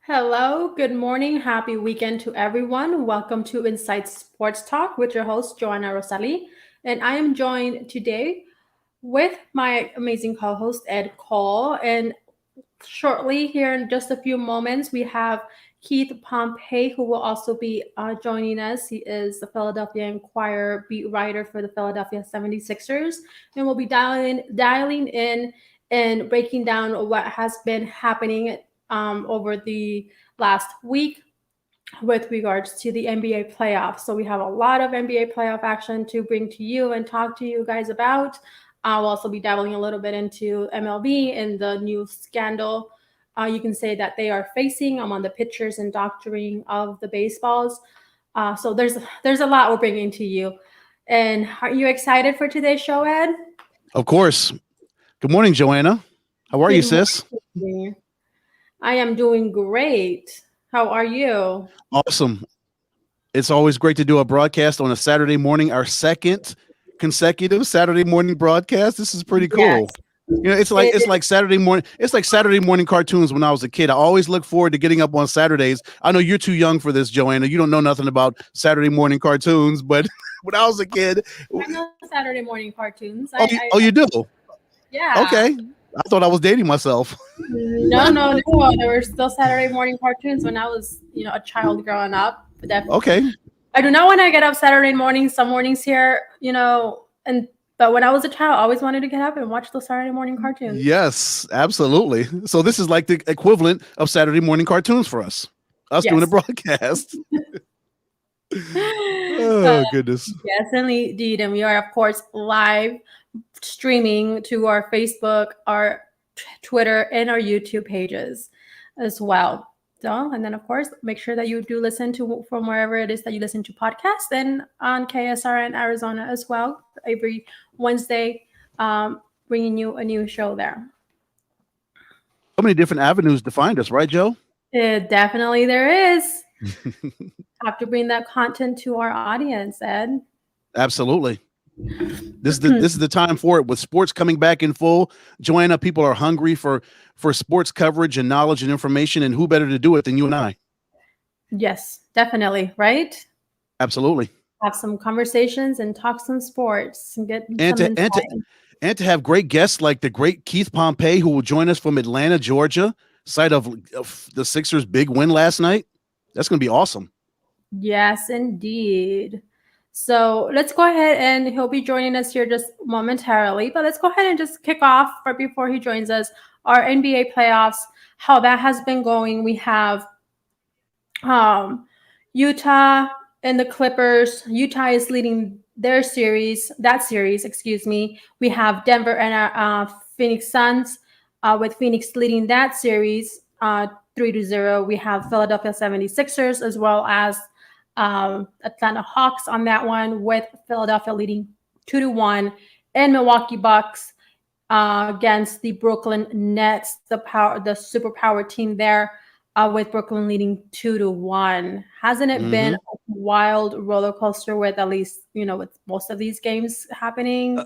Hello, good morning, happy weekend to everyone. Welcome to Inside Sports Talk with your host, Joanna Roselli. And I am joined today with my amazing co host, Ed Cole. And shortly, here in just a few moments, we have Keith Pompey, who will also be joining us. He is the Philadelphia Inquirer beat writer for the Philadelphia 76ers. And we'll be dialing in and breaking down what has been happening over the last week with regards to the NBA playoffs. So we have a lot of NBA playoff action to bring to you and talk to you guys about. I'll also be dabbling a little bit into MLB and the new scandal you can say that they are facing on the pitchers and doctoring of the baseballs. So there's a lot we're bringing to you. And are you excited for today's show, Ed? Of course. Good morning, Joanna. How are you, sis? Morning. I am doing great. How are you? Awesome. It's always great to do a broadcast on a Saturday morning, our second consecutive Saturday morning broadcast. This is pretty cool. Yes. It's like Saturday morning. It's like Saturday morning cartoons when I was a kid. I always look forward to getting up on Saturdays. I know you're too young for this, Joanna. You don't know nothing about Saturday morning cartoons, but when I was a kid, I know Saturday morning cartoons. You do? Yeah. Okay. I thought I was dating myself. No. There were still Saturday morning cartoons when I was, a child growing up. Okay. I do not want to get up Saturday morning. Some mornings here, but when I was a child, I always wanted to get up and watch those Saturday morning cartoons. Yes, absolutely. So this is like the equivalent of Saturday morning cartoons for us doing a broadcast. Oh, goodness. Yes, indeed. And we are, of course, live streaming to our Facebook, our Twitter, and our YouTube pages as well. So, and then, of course, make sure that you do listen to from wherever it is that you listen to podcasts and on KSR in Arizona as well. Every Wednesday, bringing you a new show there. So many different avenues to find us, right, Joe? Definitely there is. Have to bring that content to our audience, Ed. Absolutely. This is the time for it with sports coming back in full. Joanna, people are hungry for sports coverage and knowledge and information, and who better to do it than you and I? Yes, definitely. Right? Absolutely. Have some conversations and talk some sports and get and to have great guests like the great Keith Pompey, who will join us from Atlanta, Georgia, site of the Sixers' big win last night. That's going to be awesome. Yes, indeed. So let's go ahead, and he'll be joining us here just momentarily. But let's go ahead and just kick off right before he joins us our NBA playoffs, how that has been going. We have Utah and the Clippers. Utah is leading that series. We have Denver and Phoenix Suns, with Phoenix leading that series 3-0. We have Philadelphia 76ers as well as Atlanta Hawks on that one, with Philadelphia leading 2-1, and Milwaukee Bucks against the Brooklyn Nets, the superpower team there, with Brooklyn leading 2-1. Hasn't it been a wild roller coaster with at least, with most of these games happening?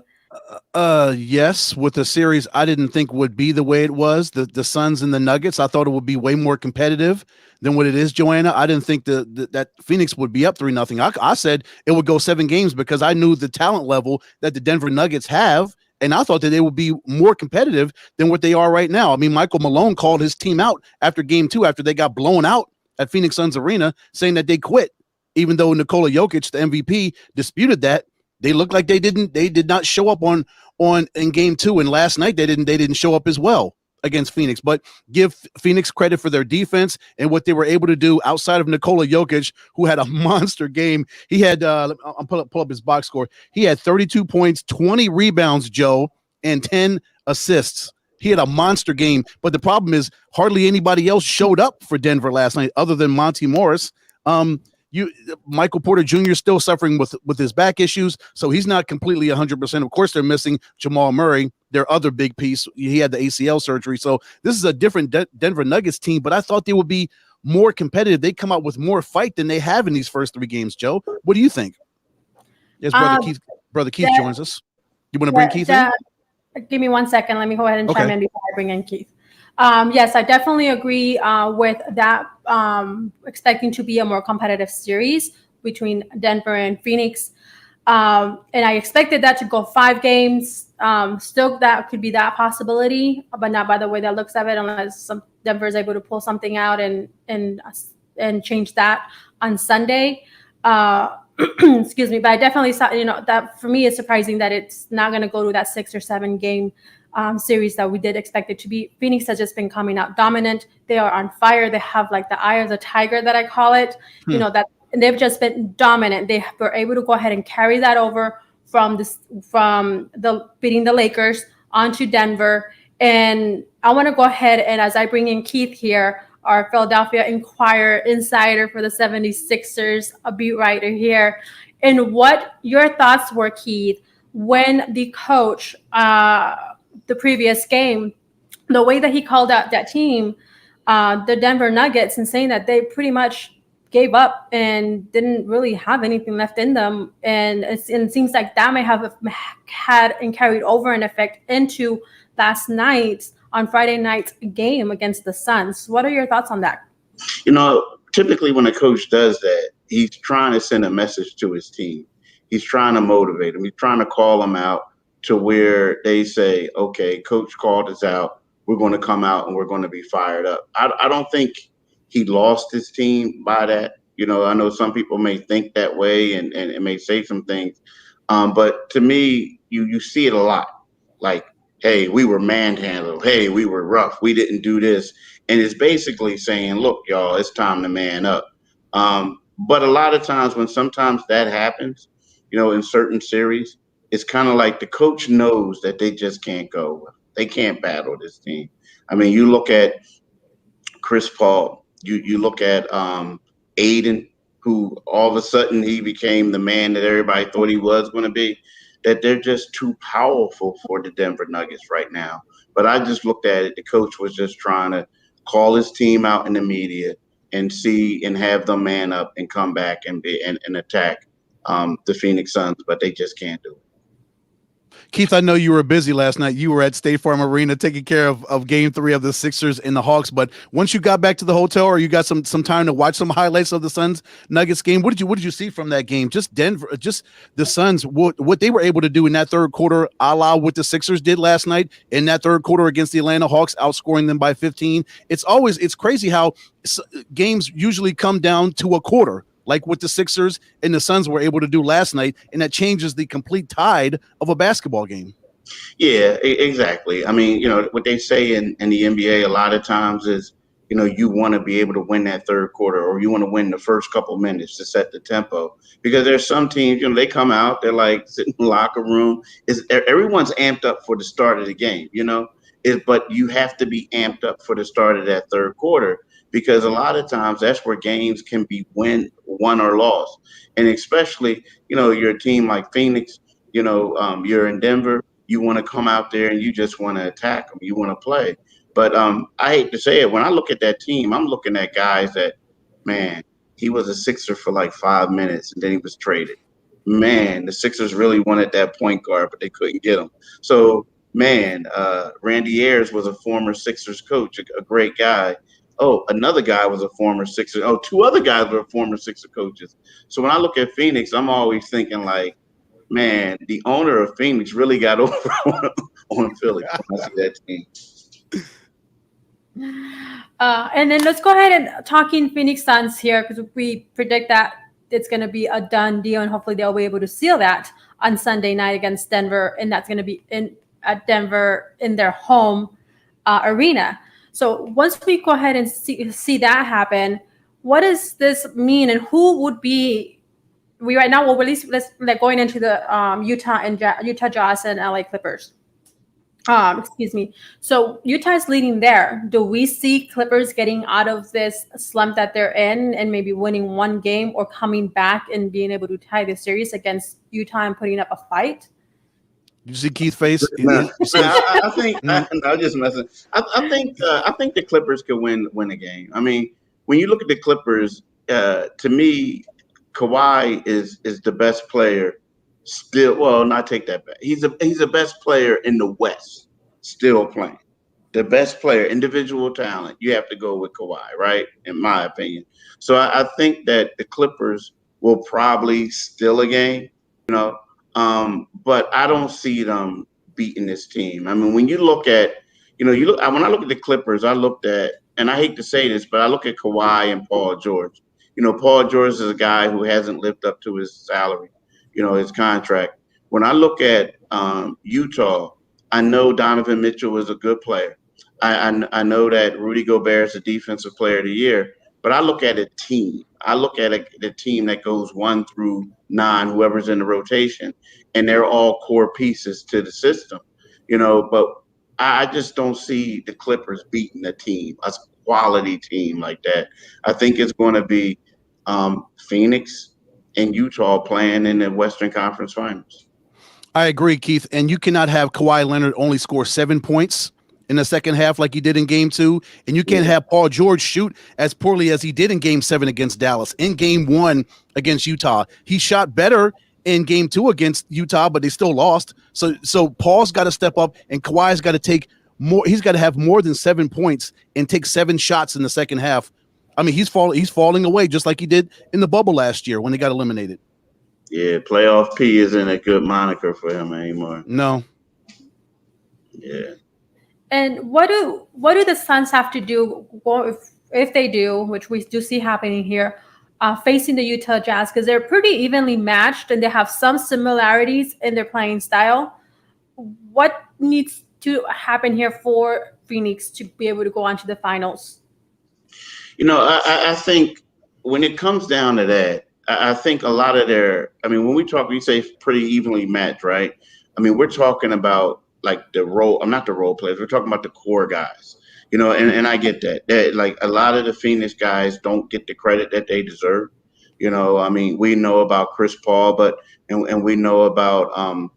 Yes, with the series I didn't think would be the way it was. The Suns and the Nuggets, I thought it would be way more competitive than what it is, Joanna. I didn't think that Phoenix would be up 3-0. I said it would go 7 games because I knew the talent level that the Denver Nuggets have, and I thought that they would be more competitive than what they are right now. I mean, Michael Malone called his team out after game 2, after they got blown out at Phoenix Suns Arena, saying that they quit, even though Nikola Jokic, the MVP, disputed that. They looked like they did not show up on in game 2, and last night they didn't show up as well against Phoenix. But give Phoenix credit for their defense and what they were able to do outside of Nikola Jokic, who had a monster game. He had I'll pull up his box score. He had 32 points, 20 rebounds, Joe, and 10 assists. He had a monster game. But the problem is hardly anybody else showed up for Denver last night other than Monty Morris. Michael Porter Jr. is still suffering with his back issues, so he's not completely 100%. Of course, they're missing Jamal Murray, their other big piece. He had the ACL surgery, so this is a different Denver Nuggets team, but I thought they would be more competitive. They come out with more fight than they have in these first 3 games, Joe. What do you think? Yes, Brother Keith joins us. You want to bring Keith in? Give me 1 second. Let me go ahead and chime in before I bring in Keith. Yes, I definitely agree with that. Expecting to be a more competitive series between Denver and Phoenix. And I expected that to go 5 games. Still, that could be that possibility, but not by the way that looks of it, unless Denver is able to pull something out and change that on Sunday. Excuse me, but I definitely saw, that for me it's surprising that it's not going to go to that 6 or 7 game series that we did expect it to be. Phoenix has just been coming out dominant. They are on fire. They have like the eye of the tiger that I call it. Hmm. That and they've just been dominant. They were able to go ahead and carry that over from the beating the Lakers onto Denver. And I want to go ahead and as I bring in Keith here, our Philadelphia Inquirer insider for the 76ers, a beat writer here, and what your thoughts were, Keith, when the coach, the previous game, the way that he called out that team, the Denver Nuggets, and saying that they pretty much gave up and didn't really have anything left in them. And it seems like that may have had and carried over an effect into last night's on Friday night's game against the Suns. What are your thoughts on that? Typically when a coach does that, he's trying to send a message to his team. He's trying to motivate them. He's trying to call them out to where they say, okay, coach called us out. We're going to come out and we're going to be fired up. I don't think he lost his team by that. I know some people may think that way and may say some things. But to me, you see it a lot. Like, hey, we were manhandled. Hey, we were rough. We didn't do this. And it's basically saying, look, y'all, it's time to man up. But a lot of times when sometimes that happens, in certain series, it's kind of like the coach knows that they just can't go. They can't battle this team. I mean, you look at Chris Paul, you look at Aiden, who all of a sudden he became the man that everybody thought he was going to be. That they're just too powerful for the Denver Nuggets right now. But I just looked at it. The coach was just trying to call his team out in the media and see and have them man up and come back and attack the Phoenix Suns, but they just can't do it. Keith, I know you were busy last night. You were at State Farm Arena taking care of game 3 of the Sixers and the Hawks. But once you got back to the hotel or you got some time to watch some highlights of the Suns Nuggets game, what did you see from that game? Just Denver, just the Suns, what they were able to do in that third quarter, a la what the Sixers did last night in that third quarter against the Atlanta Hawks, outscoring them by 15. It's crazy how games usually come down to a quarter, like what the Sixers and the Suns were able to do last night, and that changes the complete tide of a basketball game. Yeah, exactly. I mean, what they say in the NBA a lot of times is, you want to be able to win that third quarter or you want to win the first couple minutes to set the tempo. Because there's some teams, they come out, they're like sitting in the locker room. Everyone's amped up for the start of the game, but you have to be amped up for the start of that third quarter because a lot of times that's where games can be won or lost. And especially, you're a team like Phoenix, you're in Denver. You want to come out there and you just want to attack them. You want to play. But I hate to say it. When I look at that team, I'm looking at guys that, man, he was a Sixer for like 5 minutes and then he was traded. Man, the Sixers really wanted that point guard, but they couldn't get him. So, man, Randy Ayers was a former Sixers coach, a great guy. Oh, another guy was a former Sixer. Oh, 2 other guys were former Sixer coaches. So when I look at Phoenix, I'm always thinking like, man, the owner of Phoenix really got over on Philly when I see that team. And then let's go ahead and talking Phoenix Suns here because we predict that it's going to be a done deal and hopefully they'll be able to seal that on Sunday night against Denver, and that's going to be at Denver in their home arena. So once we go ahead and see that happen, what does this mean, and who would be? We right now will release like going into the Utah Jazz and LA Clippers. Excuse me. So Utah is leading there. Do we see Clippers getting out of this slump that they're in and maybe winning one game or coming back and being able to tie the series against Utah and putting up a fight? You see Keith's face? I think no, I'm just messing. I think the Clippers could win a game. I mean, when you look at the Clippers, to me, Kawhi is the best player still. Well, not take that back. He's the best player in the West still playing. the best player, individual talent, you have to go with Kawhi, right? In my opinion. So I think that the Clippers will probably steal a game, you know, but I don't see them beating this team. I mean, when you look at, you look when I look at the Clippers, I looked at, and I hate to say this, but I look at Kawhi and Paul George. Paul George is a guy who hasn't lived up to his salary, his contract. When I look at Utah, I know Donovan Mitchell is a good player. I know that Rudy Gobert is a defensive player of the year, but I look at a team. I look at the team that goes 1 through 9, whoever's in the rotation, and they're all core pieces to the system, But I just don't see the Clippers beating a quality team like that. I think it's going to be Phoenix and Utah playing in the Western Conference Finals. I agree, Keith. And you cannot have Kawhi Leonard only score 7 points in the second half like he did in game 2. And you can't have Paul George shoot as poorly as he did in game 7 against Dallas. In game 1 against Utah, he shot better in game 2 against Utah, but they still lost. So Paul's got to step up, and Kawhi's got to take more. He's got to have more than 7 points and take 7 shots in the second half. I mean, he's falling away just like he did in the bubble last year when they got eliminated. Yeah, playoff P isn't a good moniker for him anymore. No. Yeah. And what do the Suns have to do if they do, which we do see happening here, facing the Utah Jazz, because they're pretty evenly matched and they have some similarities in their playing style. What needs to happen here for Phoenix to be able to go on to the finals? I think when it comes down to that, I think a lot of when we say pretty evenly matched, right? I mean, we're talking about like I'm not the role players. We're talking about the core guys, and I get that like a lot of the Phoenix guys don't get the credit that they deserve. I mean, we know about Chris Paul, and we know about,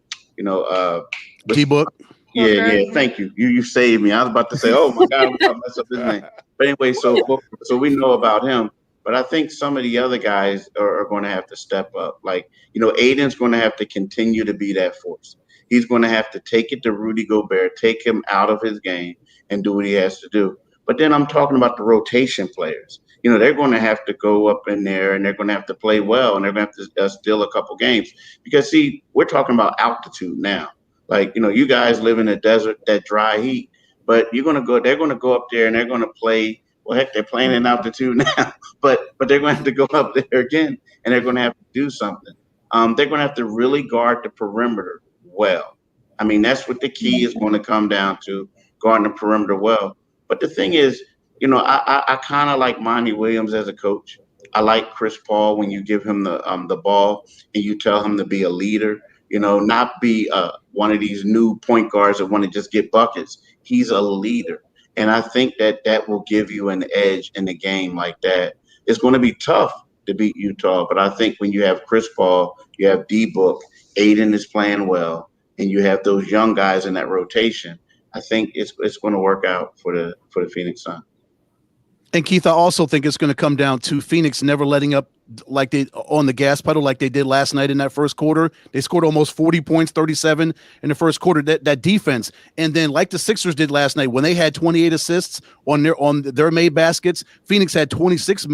D-Book. Yeah. Thank you. You saved me. I was about to say, oh my God, I'm about to mess up his name. But anyway, so we know about him. But I think some of the other guys are going to have to step up. Like, Aiden's going to have to continue to be that force. He's going to have to take it to Rudy Gobert, take him out of his game and do what he has to do. But then I'm talking about the rotation players. They're going to have to go up in there and they're going to have to play well, and they're going to have to steal a couple games. Because, see, we're talking about altitude now. Like, you guys live in the desert, that dry heat, but they're going to go up there and they're going to play. Well, heck, they're playing in altitude now, but they're going to have to go up there again, and they're going to have to do something. They're going to have to really guard the perimeter well. I mean, that's what the key is going to come down to, guarding the perimeter well. But the thing is, I kind of like Monty Williams as a coach. I like Chris Paul when you give him the ball and you tell him to be a leader. Not be one of these new point guards that want to just get buckets. He's a leader. And I think that will give you an edge in the game like that. It's going to be tough to beat Utah, but I think when you have Chris Paul, you have D-Book, Aiden is playing well, and you have those young guys in that rotation, I think it's going to work out for the Phoenix Suns. And Keith, I also think it's going to come down to Phoenix never letting up like they on the gas pedal like they did last night in that first quarter. They scored almost 40 points, 37 in the first quarter. That defense, and then like the Sixers did last night when they had 28 assists on their made baskets, Phoenix had 26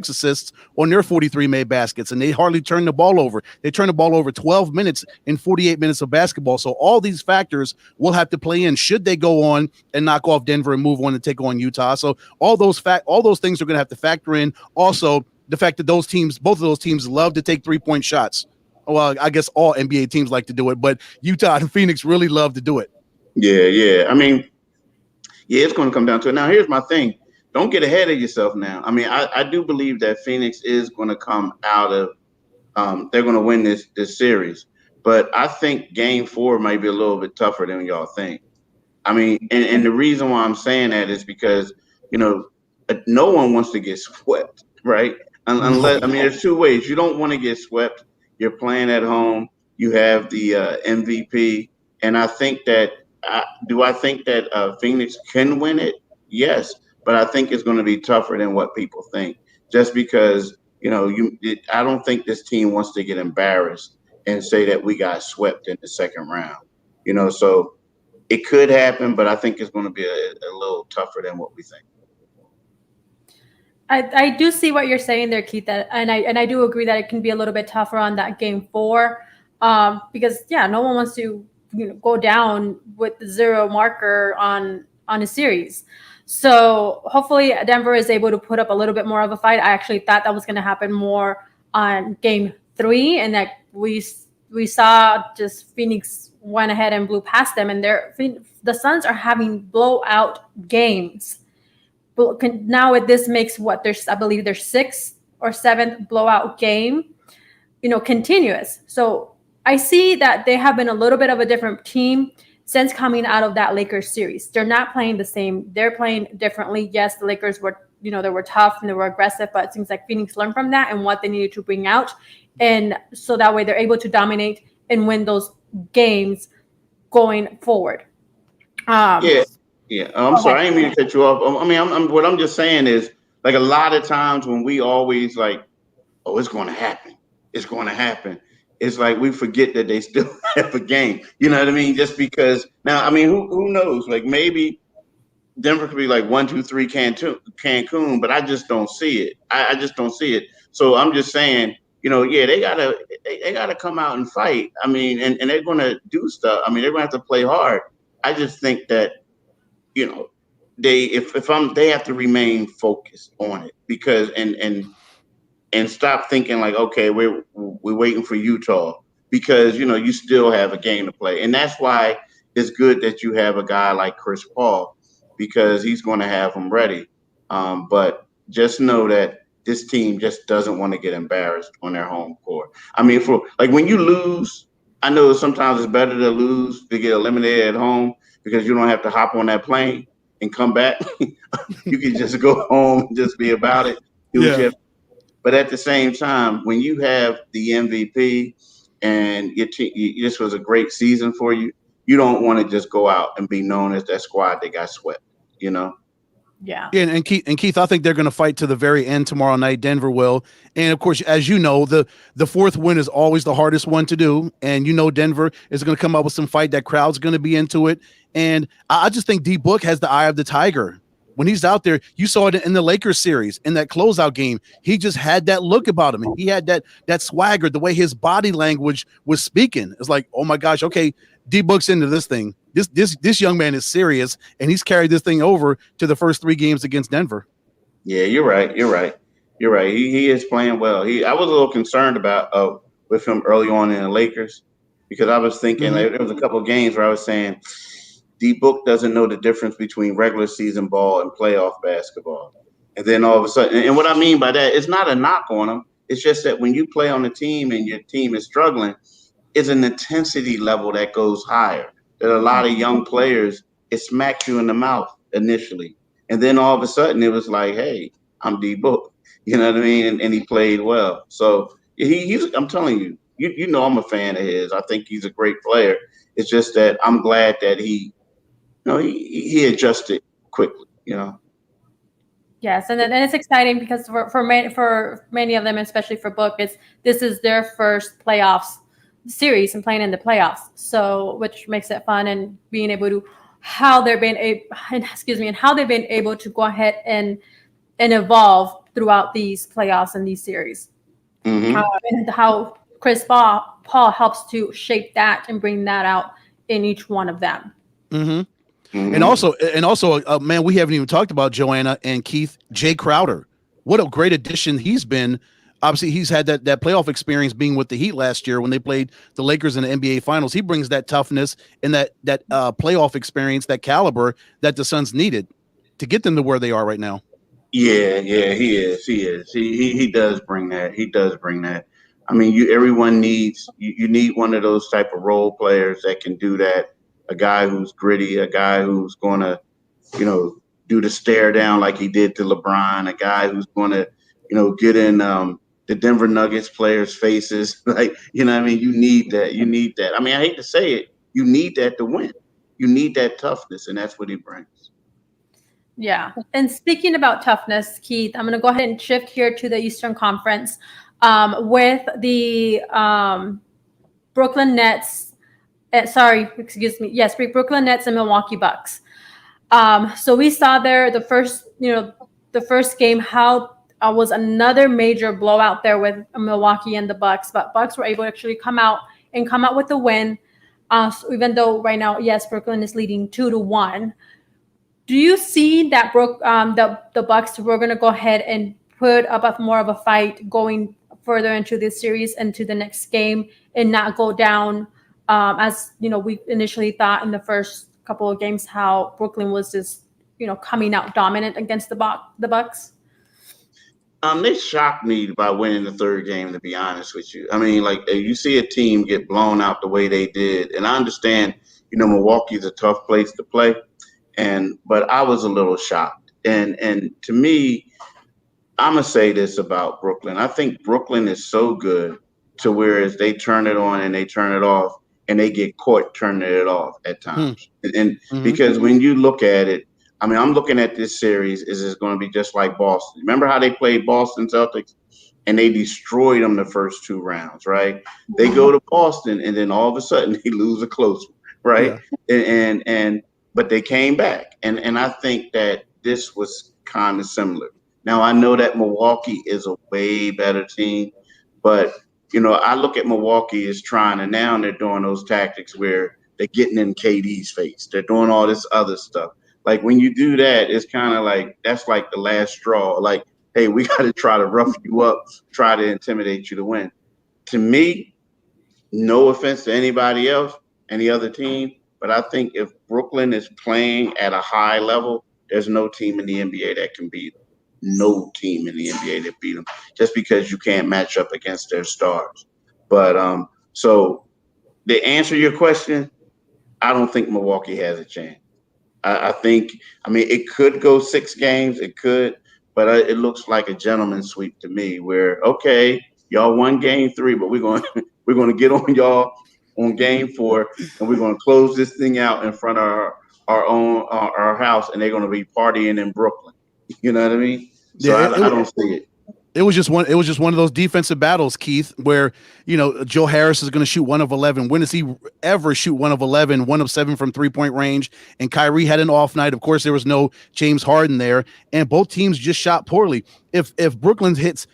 assists on their 43 made baskets, and they hardly turned the ball over. They turned the ball over 12 minutes in 48 minutes of basketball. So all these factors will have to play in should they go on and knock off Denver and move on and take on Utah. So all those things are going to have to factor in. Also, the fact that both of those teams love to take 3-point shots. Well, I guess all NBA teams like to do it, but Utah and Phoenix really love to do it. Yeah. I mean, it's going to come down to it. Now, here's my thing. Don't get ahead of yourself now. I mean, I do believe that Phoenix is going to come out of they're going to win this series. But I think game 4 might be a little bit tougher than y'all think. I mean, and the reason why I'm saying that is because, no one wants to get swept, right? Unless, I mean, there's 2 ways. You don't want to get swept. You're playing at home. You have the MVP. And I think that I think that Phoenix can win it? Yes. But I think it's going to be tougher than what people think. Just because, I don't think this team wants to get embarrassed and say that we got swept in the second round. So it could happen, but I think it's going to be a little tougher than what we think. I do see what you're saying there, Keith, and I do agree that it can be a little bit tougher on that game 4, because no one wants to go down with the 0 marker on a series. So hopefully Denver is able to put up a little bit more of a fight. I actually thought that was going to happen more on game 3, and that we saw just Phoenix went ahead and blew past them, and the Suns are having blowout games. Now this makes I believe their 6th or 7th blowout game, continuous. So I see that they have been a little bit of a different team since coming out of that Lakers series. They're not playing the same. They're playing differently. Yes, the Lakers were, they were tough and they were aggressive, but it seems like Phoenix learned from that and what they needed to bring out. And so that way they're able to dominate and win those games going forward. Yeah. I'm sorry. I didn't mean to cut you off. I mean, what I'm just saying is, like, a lot of times when we always like, oh, it's going to happen. It's going to happen. It's like we forget that they still have a game. You know what I mean? Just because now, I mean, who knows? Like, maybe Denver could be like 1, 2, 3 Cancun, but I just don't see it. I just don't see it. So I'm just saying, they gotta come out and fight. I mean, and they're gonna do stuff. I mean, they're gonna have to play hard. I just think that, they have to remain focused on it, because and stop thinking like, okay, we're waiting for Utah, because you still have a game to play. And that's why it's good that you have a guy like Chris Paul, because he's going to have them ready. But just know that this team just doesn't want to get embarrassed on their home court. I mean, for like when you lose, I know sometimes it's better to lose, to get eliminated at home, because you don't have to hop on that plane and come back. You can just go home and just be about it. But at the same time, when you have the MVP and this was a great season for you, you don't want to just go out and be known as that squad that got swept, Yeah. And Keith, I think they're going to fight to the very end tomorrow night. Denver will. And of course, as you know, the 4th win is always the hardest one to do. And Denver is going to come up with some fight. That crowd's going to be into it. And I just think D Book has the eye of the tiger. When he's out there, you saw it in the Lakers series, in that closeout game. He just had that look about him. He had that swagger, the way his body language was speaking. It's like, oh my gosh, okay, D Book's into this thing. This young man is serious, and he's carried this thing over to the first 3 games against Denver. Yeah, you're right. He is playing well. I was a little concerned about with him early on in the Lakers, because I was thinking there was a couple of games where I was saying D Book doesn't know the difference between regular season ball and playoff basketball. And then all of a sudden, and what I mean by that, it's not a knock on him. It's just that when you play on a team and your team is struggling, it's an intensity level that goes higher. That a lot of young players, it smacks you in the mouth initially. And then all of a sudden it was like, hey, I'm D Book. You know what I mean? And he played well. So he's, I'm telling you, I'm a fan of his. I think he's a great player. It's just that I'm glad that he adjusted quickly, Yes, and it's exciting because for many of them, especially for Book, this is their first playoffs series and playing in the playoffs. So, which makes it fun, and being able to how they've been able to go ahead and evolve throughout these playoffs and these series, and how Chris Paul helps to shape that and bring that out in each one of them. And also, man, we haven't even talked about Joanna and Keith. Jay Crowder, what a great addition he's been. Obviously, he's had that playoff experience being with the Heat last year when they played the Lakers in the NBA Finals. He brings that toughness and that playoff experience, that caliber that the Suns needed to get them to where they are right now. Yeah, he is. He does bring that. He does bring that. I mean, everyone needs you need one of those type of role players that can do that. A guy who's gritty, a guy who's going to, do the stare down like he did to LeBron, a guy who's going to, get in the Denver Nuggets players' faces. Like, what I mean? You need that. You need that. I mean, I hate to say it. You need that to win. You need that toughness, and that's what he brings. Yeah. And speaking about toughness, Keith, I'm going to go ahead and shift here to the Eastern Conference with the Brooklyn Nets Sorry, excuse me. Yes, Brooklyn Nets and Milwaukee Bucks. So we saw there the first game how was another major blowout there with Milwaukee and the Bucks, but Bucks were able to actually come out with the win. So even though right now, yes, Brooklyn is leading 2-1. Do you see that the Bucks were going to go ahead and put up more of a fight going further into this series and to the next game and not go down as we initially thought in the first couple of games how Brooklyn was just coming out dominant against the Bucks? They shocked me by winning the third game, to be honest with you. I mean, like you see a team get blown out the way they did, and I understand, Milwaukee's a tough place to play, but I was a little shocked. And to me, I'm gonna say this about Brooklyn. I think Brooklyn is so good to whereas they turn it on and they turn it off, and they get caught turning it off at Hmm. times. And Mhm. because when you look at it, I mean, I'm looking at this series is it's going to be just like Boston. Remember how they played Boston Celtics and they destroyed them the first two rounds, right? They go to Boston and then all of a sudden they lose a close one, right? Yeah. And but they came back, and I think that this was kind of similar. Now I know that Milwaukee is a way better team, but I look at Milwaukee as trying, and now they're doing those tactics where they're getting in KD's face. They're doing all this other stuff. Like when you do that, it's kind of like that's like the last straw. Like, hey, we got to try to rough you up, try to intimidate you to win. To me, no offense to anybody else, any other team, but I think if Brooklyn is playing at a high level, there's no team in the NBA that can beat them. No team in the NBA that beat them, just because you can't match up against their stars. But so to answer your question, I don't think Milwaukee has a chance. I think, I mean, it could go 6 games, it could, but it looks like a gentleman's sweep to me. Where okay, y'all won game 3, but we're going we're going to get on y'all on game 4, and we're going to close this thing out in front of our own our house, and they're going to be partying in Brooklyn. You know what I mean? So Yeah. I don't see it. It was just one. It was just one of those defensive battles, Keith, where Joe Harris is going to shoot 1 of 11. When does he ever shoot 1 of 11, 1 of 7 from 3-point range? And Kyrie had an off night. Of course, there was no James Harden there, and both teams just shot poorly. If Brooklyn hits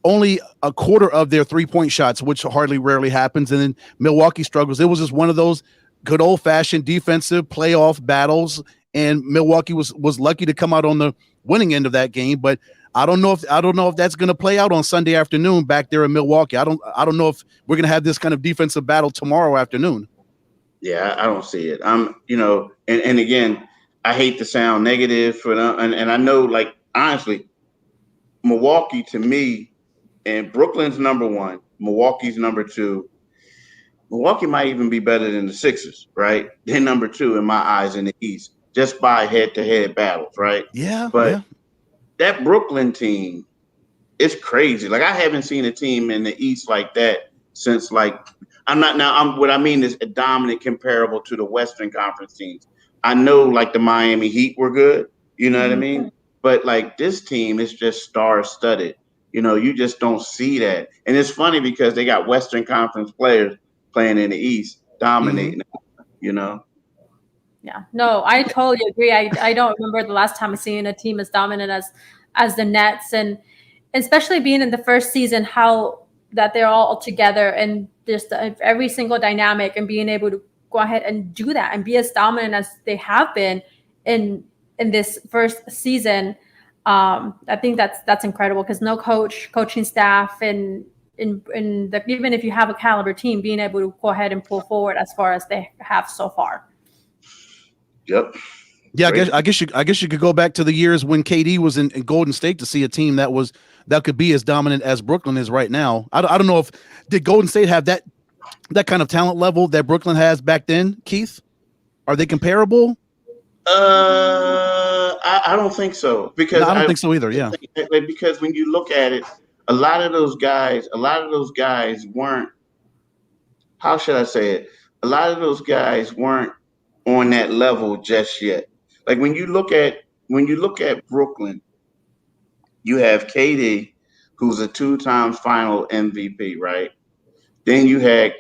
only a quarter of their 3-point shots, which hardly rarely happens, and then Milwaukee struggles, it was just one of those good old fashioned defensive playoff battles, and Milwaukee was lucky to come out on the winning end of that game, but. I don't know if that's going to play out on Sunday afternoon back there in Milwaukee. I don't know if we're going to have this kind of defensive battle tomorrow afternoon. Yeah, I don't see it. And again, I hate to sound negative for them, and I know, like honestly, Milwaukee to me, and Brooklyn's number 1, Milwaukee's number 2. Milwaukee might even be better than the Sixers, right? They're number 2 in my eyes in the East, just by head-to-head battles, right? Yeah, But yeah. that Brooklyn team, it's crazy. Like I haven't seen a team in the East like that since like I'm what I mean is a dominant comparable to the Western Conference teams. I know like the Miami Heat were good, you know what I mean? But like this team is just star studded. You just don't see that. And it's funny because they got Western Conference players playing in the East, dominating, you know. Yeah, no, I totally agree. I don't remember the last time seeing a team as dominant as the Nets, and especially being in the first season, how that they're all together and just every single dynamic and being able to go ahead and do that and be as dominant as they have been in this first season. I think that's incredible because no coaching staff, and even if you have a caliber team, being able to go ahead and pull forward as far as they have so far. Yep. Yeah, Great. I guess you could go back to the years when KD was in Golden State to see a team that could be as dominant as Brooklyn is right now. I don't know if did Golden State have that kind of talent level that Brooklyn has back then, Keith? Are they comparable? I don't think so because No, I don't think so either. Yeah. because when you look at it, a lot of those guys weren't. How should I say it? A lot of those guys weren't on that level just yet. Like when you look at Brooklyn, you have KD, who's a 2 times Final MVP, right? Then you had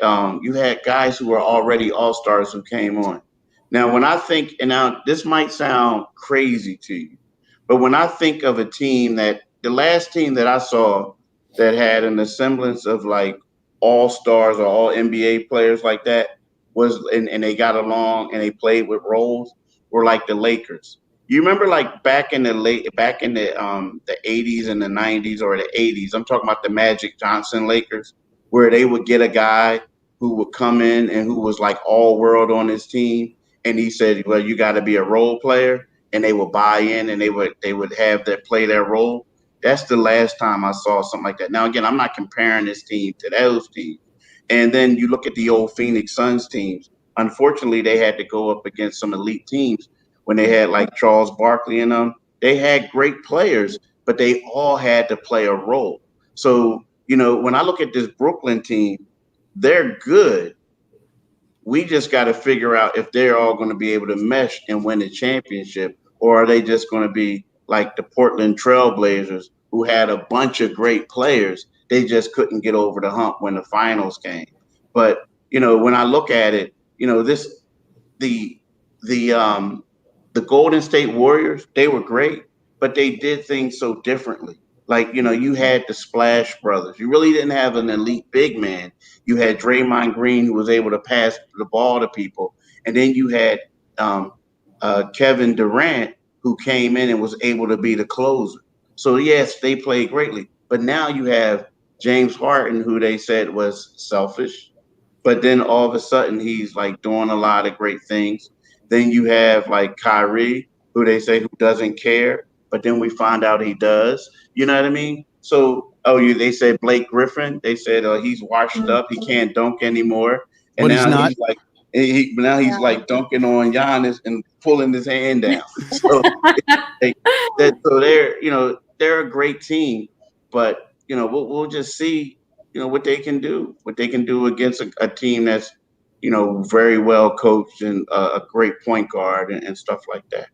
guys who were already all-stars who came on. Now, when I think, and now this might sound crazy to you, but when I think of a team that the last team that I saw that had an semblance of like all-stars or all NBA players like that was, and they got along and they played with roles, were like the Lakers. You remember like back in the 80s and the 90s or the 80s. I'm talking about the Magic Johnson Lakers where they would get a guy who would come in and who was like all world on his team, and he said, "Well, you got to be a role player," and they would buy in and they would have their play their role. That's the last time I saw something like that. Now, again, I'm not comparing this team to those teams. And then you look at the old Phoenix Suns teams. Unfortunately, they had to go up against some elite teams when they had like Charles Barkley and them. They had great players, but they all had to play a role. So when I look at this Brooklyn team, they're good. We just got to figure out if they're all going to be able to mesh and win the championship, or are they just going to be like the Portland Trailblazers, who had a bunch of great players. They just couldn't get over the hump when the finals came. But, when I look at it, this the the Golden State Warriors, they were great, but they did things so differently. Like, you had the Splash Brothers. You really didn't have an elite big man. You had Draymond Green, who was able to pass the ball to people. And then you had um, Kevin Durant, who came in and was able to be the closer. So, yes, they played greatly. But now you have James Harden, who they said was selfish. But then all of a sudden, he's like doing a lot of great things. Then you have like Kyrie, who they say who doesn't care, but then we find out he does. You know what I mean? So, they said Blake Griffin. They said he's washed up. He can't dunk anymore, and But he's now not. he's like he's like dunking on Giannis and pulling his hand down. So like, so they're a great team, but we'll just see what they can do, against a team that's very well coached and a great point guard and stuff like that.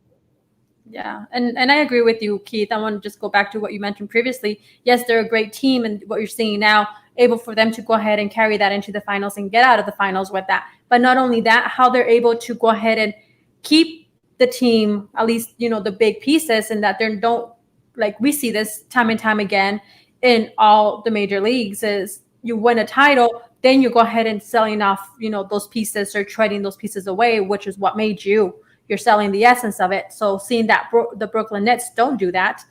Yeah, and I agree with you, Keith. I want to just go back to what you mentioned previously. Yes, they're a great team, and what you're seeing now, able for them to go ahead and carry that into the finals and get out of the finals with that. But not only that, how they're able to go ahead and keep the team, at least the big pieces, and that they don't, like we see this time and time again in all the major leagues, is you win a title, then you go ahead and selling off those pieces or trading those pieces away, which is what made you. You're selling the essence of it. So seeing that the Brooklyn Nets don't do that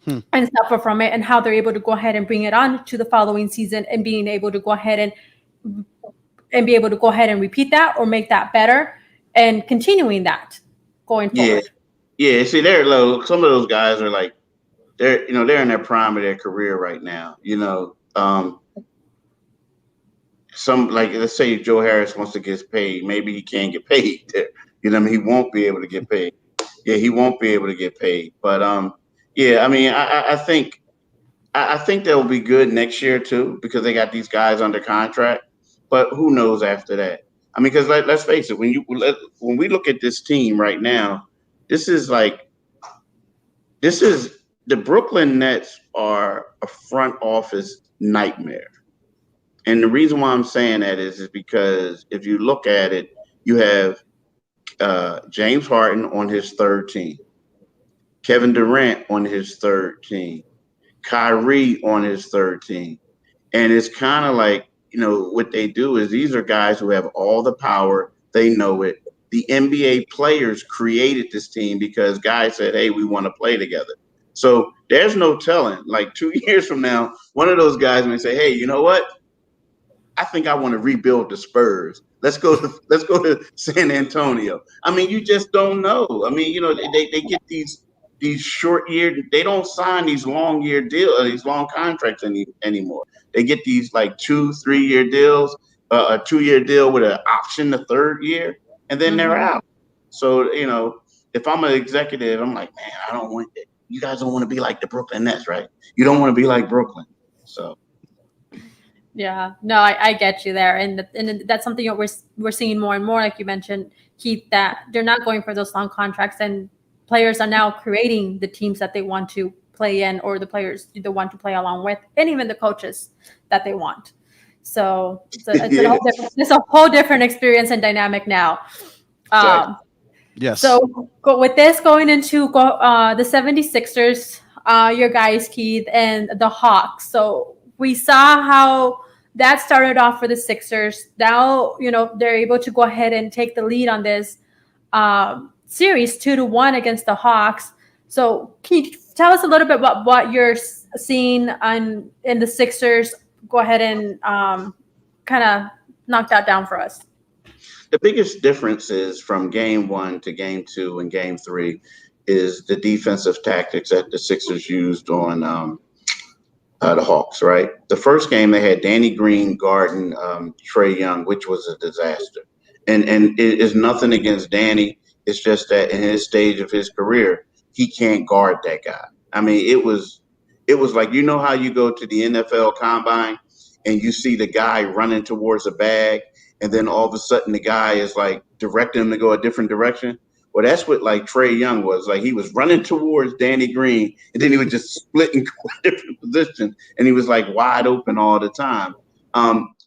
and suffer from it, and how they're able to go ahead and bring it on to the following season and being able to go ahead and be able to go ahead and repeat that or make that better and continuing that going forward. Yeah. See, some of those guys are like they're in their prime of their career right now. Some, like, let's say Joe Harris wants to get paid, maybe he can't get paid there. What I mean? He won't be able to get paid. Yeah, he won't be able to get paid. But yeah, I mean, I think they'll be good next year too, because they got these guys under contract. But who knows after that? I mean, because let's face it, when we look at this team right now, this is the Brooklyn Nets are a front office nightmare. And the reason why I'm saying that is because if you look at it, you have James Harden on his third team, Kevin Durant on his third team, Kyrie on his third team. And it's kind of like, what they do is these are guys who have all the power. They know it. The NBA players created this team because guys said, hey, we want to play together. So there's no telling. Like 2 years from now, one of those guys may say, hey, you know what? I think I want to rebuild the Spurs. Let's go to San Antonio. I mean, you just don't know. I mean, they get these short year. They don't sign these long year these long contracts anymore. They get these like 2-3 year deals, a 2 year deal with an option the third year, and then they're out. So if I'm an executive, I'm like, man, I don't want it. You guys don't want to be like the Brooklyn Nets, right? You don't want to be like Brooklyn. So. Yeah, no, I get you there, and that's something that we're seeing more and more, like you mentioned, Keith, that they're not going for those long contracts, and players are now creating the teams that they want to play in, or the players they want to play along with, and even the coaches that they want. So Yeah, it's a whole different experience and dynamic now. exactly. Um, Yes. so with this going into the 76ers, your guys, Keith, and the Hawks. So we saw how that started off for the Sixers. Now, they're able to go ahead and take the lead on this series 2-1 against the Hawks. So can you tell us a little bit about what you're seeing in the Sixers? Go ahead and kind of knock that down for us. The biggest difference is from game one to game two and game three is the defensive tactics that the Sixers used on the Hawks, right? The first game they had Danny Green guarding Trey Young, which was a disaster. And it is nothing against Danny. It's just that in his stage of his career, he can't guard that guy. I mean, it was like, you know how you go to the NFL combine and you see the guy running towards a bag, and then all of a sudden the guy is like directing him to go a different direction. Well, that's what like Trey Young was. Like he was running towards Danny Green, and then he would just split and go a different position, and he was like wide open all the time.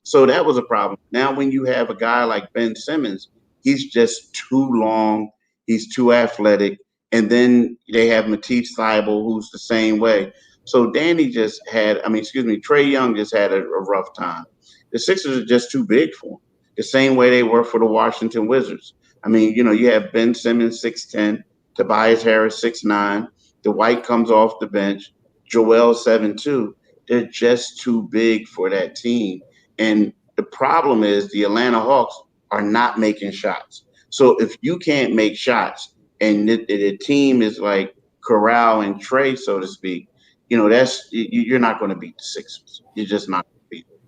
So that was a problem. Now, when you have a guy like Ben Simmons, he's just too long. He's too athletic, and then they have Matisse Thybulle, who's the same way. So Danny just had, I mean, excuse me, Trey Young just had a rough time. The Sixers are just too big for him, the same way they were for the Washington Wizards. I mean, you have Ben Simmons 6'10", Tobias Harris 6'9", the White comes off the bench, Joel 7'2". They're just too big for that team. And the problem is the Atlanta Hawks are not making shots. So if you can't make shots and the team is like Corral and Trey, so to speak, you're not going to beat the Sixers. You're just not going to beat them.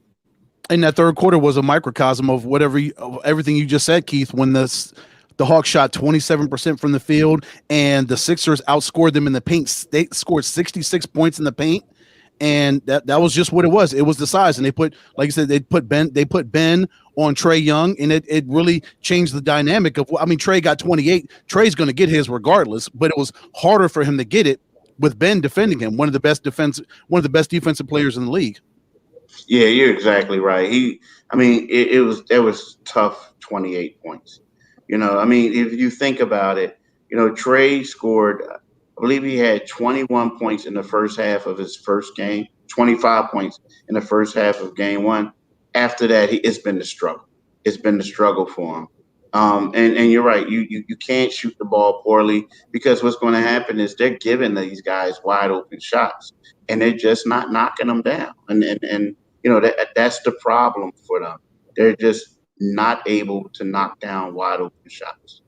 And that third quarter was a microcosm of of everything you just said, Keith. When the Hawks shot 27% from the field, and the Sixers outscored them in the paint. They scored 66 points in the paint, and that was just what it was. It was the size, and they put, like I said, they put Ben on Trey Young, and it really changed the dynamic of. I mean, Trey got 28. Trey's going to get his regardless, but it was harder for him to get it with Ben defending him. One of the best defensive players in the league. Yeah, you're exactly right. It was tough 28 points. I mean, if you think about it, Trey scored, I believe he had 21 points in the first half of his first game, 25 points in the first half of game one. After that, it's been the struggle. It's been the struggle for him. And you're right. You can't shoot the ball poorly, because what's going to happen is they're giving these guys wide open shots, and they're just not knocking them down. And that's the problem for them. They're just not able to knock down wide open shots.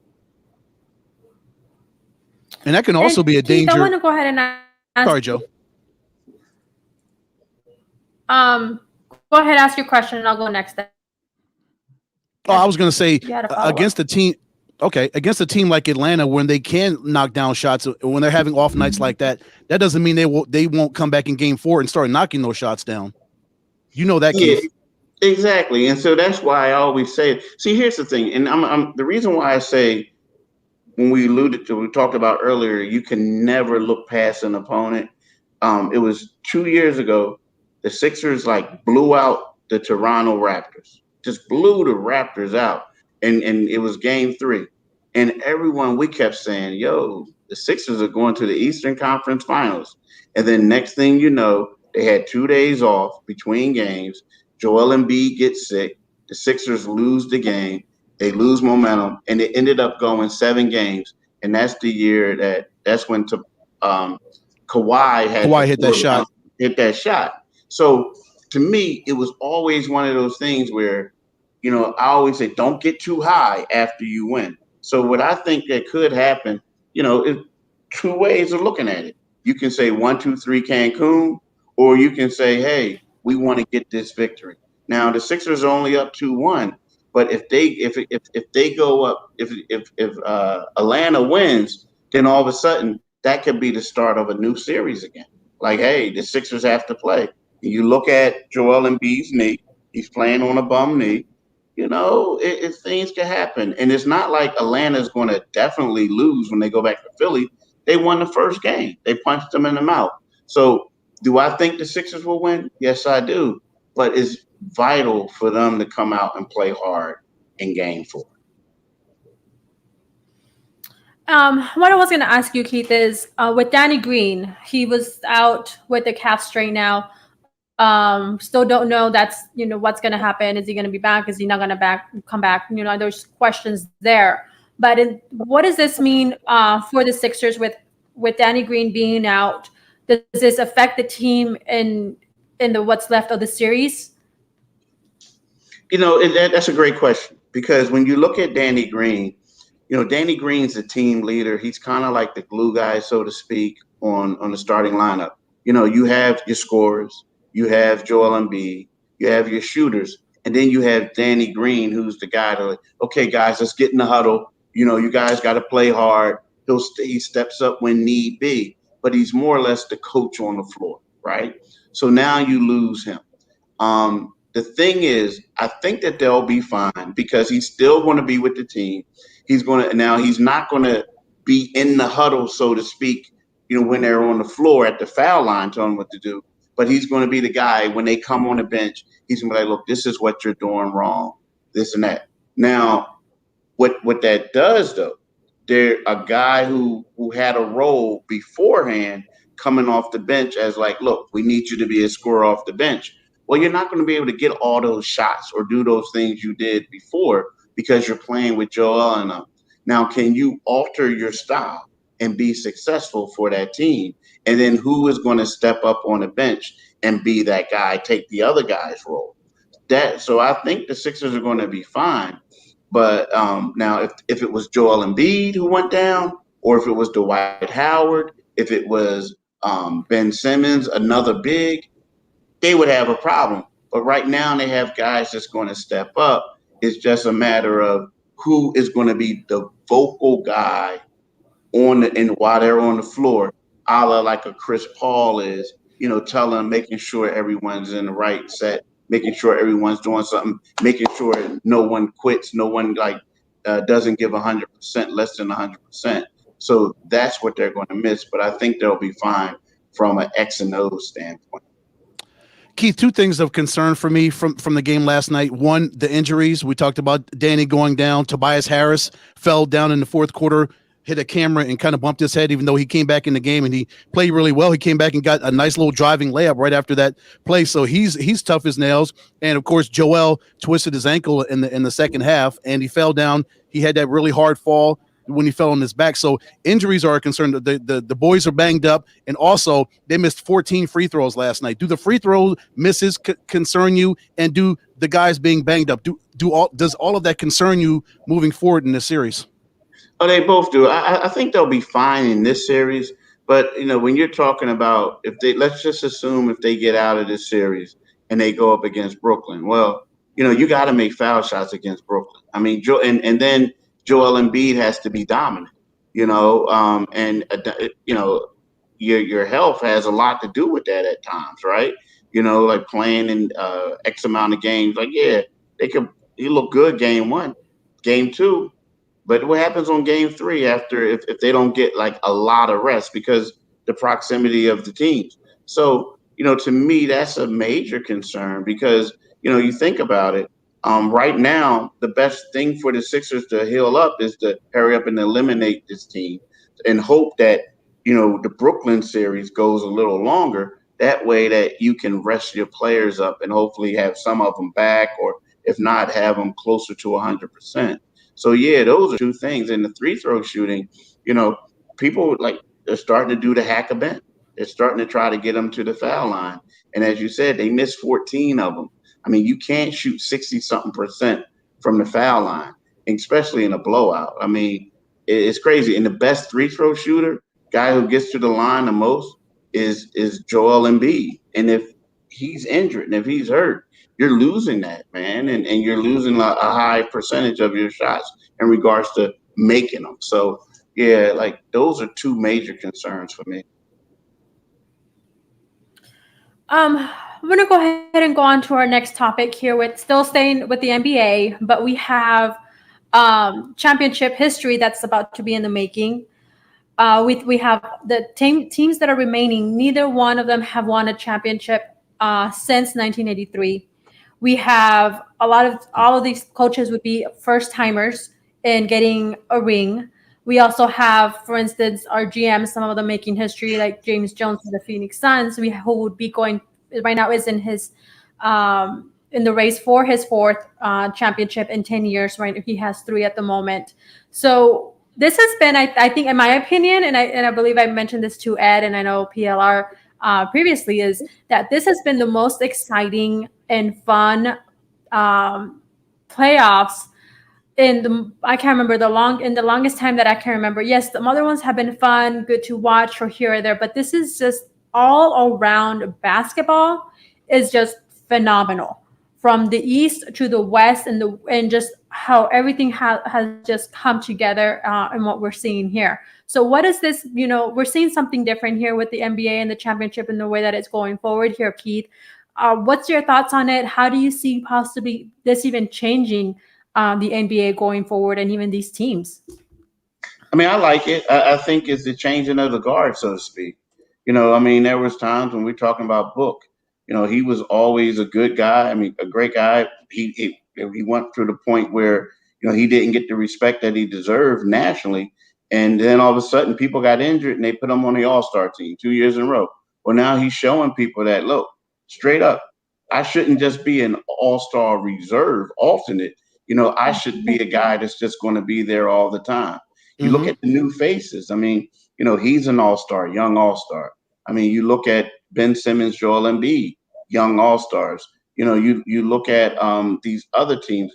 And that can also be a Keith, danger. I want to go ahead and ask. Sorry, Joe. Go ahead, ask your question, and I'll go next. Oh, I was going to say against a team like Atlanta, when they can knock down shots, when they're having off nights like that, that doesn't mean they won't come back in game 4 and start knocking those shots down. You know that, Yeah, Keith. exactly. And so that's why I always say, see, here's the thing. And I'm the reason why I say, when we talked about earlier, you can never look past an opponent. It was 2 years ago, the Sixers like blew out the Toronto Raptors, just blew the Raptors out. And it was game 3. And we kept saying, yo, the Sixers are going to the Eastern Conference Finals. And then next thing you know, they had 2 days off between games. Joel Embiid gets sick. The Sixers lose the game. They lose momentum, and it ended up going 7 games. And that's the year that's when Kawhi Hit that shot. Hit that shot. So to me, it was always one of those things where, I always say, don't get too high after you win. So what I think that could happen, is 2 ways of looking at it. You can say 1, 2, 3 Cancun, or you can say, hey, we want to get this victory. Now the Sixers are only up 2-1, but if they go up, if Atlanta wins, then all of a sudden that could be the start of a new series again. Like, hey, the Sixers have to play. You look at Joel Embiid's knee; he's playing on a bum knee. Things can happen, and it's not like Atlanta's going to definitely lose when they go back to Philly. They won the first game; they punched them in the mouth. So, do I think the Sixers will win? Yes, I do. But vital for them to come out and play hard in game 4. What I was going to ask you, Keith, is with Danny Green, he was out with the calf strain now. Still don't know what's going to happen. Is he going to be back? Is he not going to come back? There's questions there. But what does this mean for the Sixers with Danny Green being out? Does this affect the team in the what's left of the series? That's a great question, because when you look at Danny Green, Danny Green's a team leader. He's kind of like the glue guy, so to speak, on the starting lineup. You have your scorers, you have Joel Embiid, you have your shooters, and then you have Danny Green, who's the guy to, like, okay, guys, let's get in the huddle. You guys got to play hard. He steps up when need be, but he's more or less the coach on the floor, right? So now you lose him. The thing is, I think that they'll be fine, because he's still going to be with the team. He's not going to be in the huddle, so to speak, when they're on the floor at the foul line telling them what to do. But he's going to be the guy when they come on the bench. He's going to be like, look, this is what you're doing wrong, this and that. Now, what that does, though, they're a guy who had a role beforehand coming off the bench as like, look, we need you to be a scorer off the bench. Well, you're not going to be able to get all those shots or do those things you did before, because you're playing with Joel and them. Now, can you alter your style and be successful for that team? And then who is going to step up on the bench and be that guy, take the other guy's role? So I think the Sixers are going to be fine. But now, if it was Joel Embiid who went down, or if it was Dwight Howard, if it was Ben Simmons, another big, they would have a problem. But right now they have guys that's going to step up. It's just a matter of who is going to be the vocal guy while they're on the floor, a la like a Chris Paul is, telling, making sure everyone's in the right set, making sure everyone's doing something, making sure no one quits, no one doesn't give 100%, less than 100%. So that's what they're going to miss. But I think they'll be fine from an X and O standpoint. Keith, two things of concern for me from the game last night. One, the injuries. We talked about Danny going down. Tobias Harris fell down in the fourth quarter, hit a camera and kind of bumped his head, even though he came back in the game and he played really well. He came back and got a nice little driving layup right after that play. So he's tough as nails. And of course, Joel twisted his ankle in the second half and he fell down. He had that really hard fall when he fell on his back. So injuries are a concern. The boys are banged up, and also they missed 14 free throws last night. Do the free throw misses concern you, and do the guys being banged up does all of that concern you moving forward in this series? Oh, they both do. I think they'll be fine in this series, but when you're talking about, let's just assume if they get out of this series and they go up against Brooklyn, well, you got to make foul shots against Brooklyn. I mean, and then Joel Embiid has to be dominant, your health has a lot to do with that at times, right? Like playing in X amount of games. Like, yeah, he look good game 1, game 2, but what happens on game 3 after if they don't get like a lot of rest because the proximity of the teams? So, to me, that's a major concern because, you think about it. Right now, the best thing for the Sixers to heal up is to hurry up and eliminate this team and hope that, the Brooklyn series goes a little longer. That way that you can rest your players up and hopefully have some of them back, or if not, have them closer to 100%. So, yeah, those are two things. And the free throw shooting, people they're starting to do the hack a bent. They're starting to try to get them to the foul line. And as you said, they missed 14 of them. I mean, you can't shoot 60-something% from the foul line, especially in a blowout. I mean, it's crazy. And the best free throw shooter, guy who gets to the line the most, is Joel Embiid. And if he's injured and if he's hurt, you're losing that, man. And you're losing a high percentage of your shots in regards to making them. So, yeah, those are two major concerns for me. I'm going to go ahead and go on to our next topic here, with still staying with the NBA, but we have championship history that's about to be in the making. We have the teams that are remaining. Neither one of them have won a championship since 1983. We have all of these coaches would be first timers in getting a ring. We also have, for instance, our GM, some of them making history, like James Jones of the Phoenix Suns, who would be going right now is in the race for his fourth championship in 10 years. Right, he has three at the moment. So this has been, I think, in my opinion, and I believe I mentioned this to Ed, and I know PLR previously, is that this has been the most exciting and fun playoffs I can't remember the longest time that I can remember. Yes, the other ones have been fun, good to watch or here or there, but this is just all around basketball is just phenomenal. From the east to the west, and just how everything has just come together in what we're seeing here. So what is this? We're seeing something different here with the NBA and the championship and the way that it's going forward here, Keith. What's your thoughts on it? How do you see possibly this even changing the NBA going forward and even these teams? I mean, I like it. I think it's the changing of the guard, so to speak. I mean, there was times when we're talking about Book. He was always a good guy. I mean, a great guy. He went through the point where he didn't get the respect that he deserved nationally, and then all of a sudden people got injured and they put him on the All-Star team 2 years in a row. Well, now he's showing people that look straight up. I shouldn't just be an All-Star reserve alternate. I should be a guy that's just going to be there all the time. You look Mm-hmm. at the new faces. I mean, he's an all-star, young all-star. I mean, you look at Ben Simmons, Joel Embiid, young all-stars. You look at these other teams,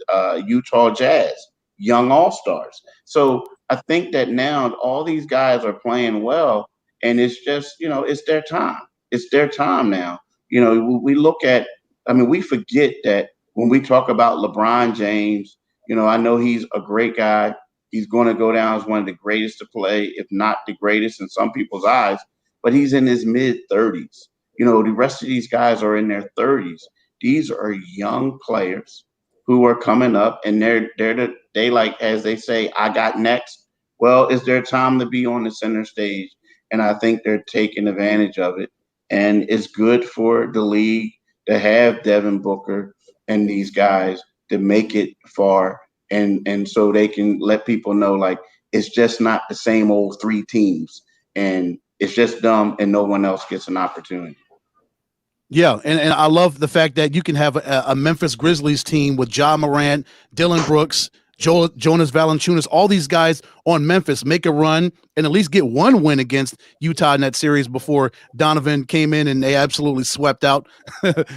Utah Jazz, young all-stars. So I think that now all these guys are playing well, and it's just, it's their time. It's their time now. We look at, I mean, we forget that when we talk about LeBron James, I know he's a great guy. He's going to go down as one of the greatest to play, if not the greatest in some people's eyes, but he's in his mid 30s. The rest of these guys are in their 30s. These are young players who are coming up, and they like, as they say, I got next. Well, it's their time to be on the center stage, and I think they're taking advantage of it. And it's good for the league to have Devin Booker and these guys to make it far, and so they can let people know, like, it's just not the same old three teams, and it's just dumb and no one else gets an opportunity. Yeah, and I love the fact that you can have a Memphis Grizzlies team with Ja Morant, Dylan Brooks, Jonas Valanciunas, all these guys on Memphis make a run and at least get one win against Utah in that series before Donovan came in and they absolutely swept out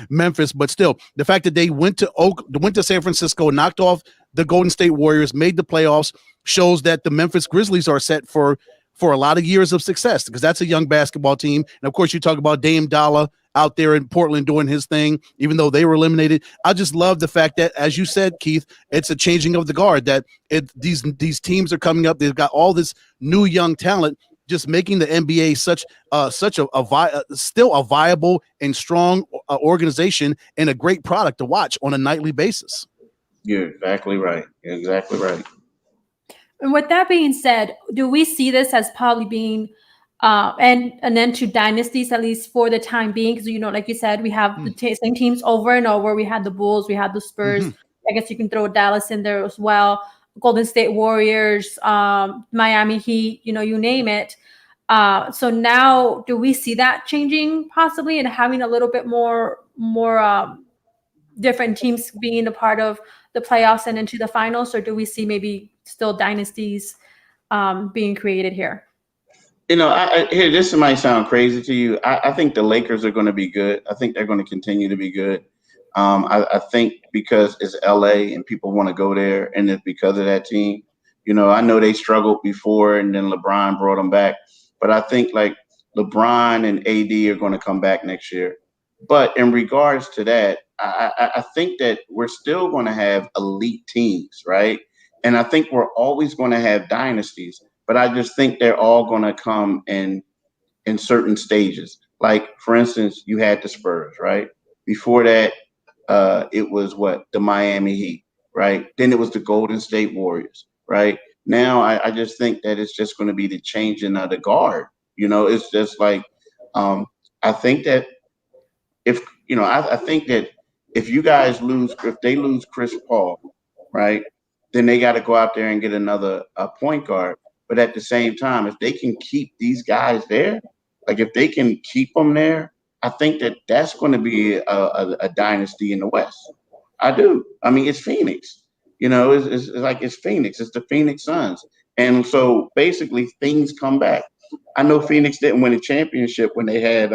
Memphis. But still, the fact that they went to San Francisco, knocked off the Golden State Warriors, made the playoffs, shows that the Memphis Grizzlies are set for a lot of years of success, because that's a young basketball team. And of course, you talk about Dame Dollar out there in Portland doing his thing, even though they were eliminated. I just love the fact that, as you said, Keith, it's a changing of the guard, that these teams are coming up. They've got all this new young talent, just making the NBA such still a viable and strong organization and a great product to watch on a nightly basis. You're exactly right. You're exactly right. And with that being said, do we see this as probably being an end to dynasties, at least for the time being? Because, like you said, we have the same teams over and over. We had the Bulls, we had the Spurs. I guess you can throw Dallas in there as well. Golden State Warriors, Miami Heat, you name it. So now, do we see that changing possibly and having a little bit more different teams being a part of the playoffs and into the finals, or do we see maybe still dynasties being created here? Here, this might sound crazy to you. I think the Lakers are going to be good. I think they're going to continue to be good. I think because it's LA and people want to go there, and it's because of that team. I know they struggled before, and then LeBron brought them back. But I think like LeBron and AD are going to come back next year. But in regards to that, I think that we're still going to have elite teams, right? And I think we're always going to have dynasties. But I just think they're all going to come in certain stages. Like, for instance, you had the Spurs, right? Before that, it was the Miami Heat, right? Then it was the Golden State Warriors, right? Now I just think that it's just going to be the changing of the guard. It's just like I think that I think that if you guys lose, if they lose Chris Paul, right, then they got to go out there and get another point guard. But at the same time, if they can keep these guys there, like if they can keep them there, I think that that's going to be a dynasty in the West. I do. I mean, it's Phoenix. It's like it's Phoenix. It's the Phoenix Suns. And so basically things come back. I know Phoenix didn't win a championship when they had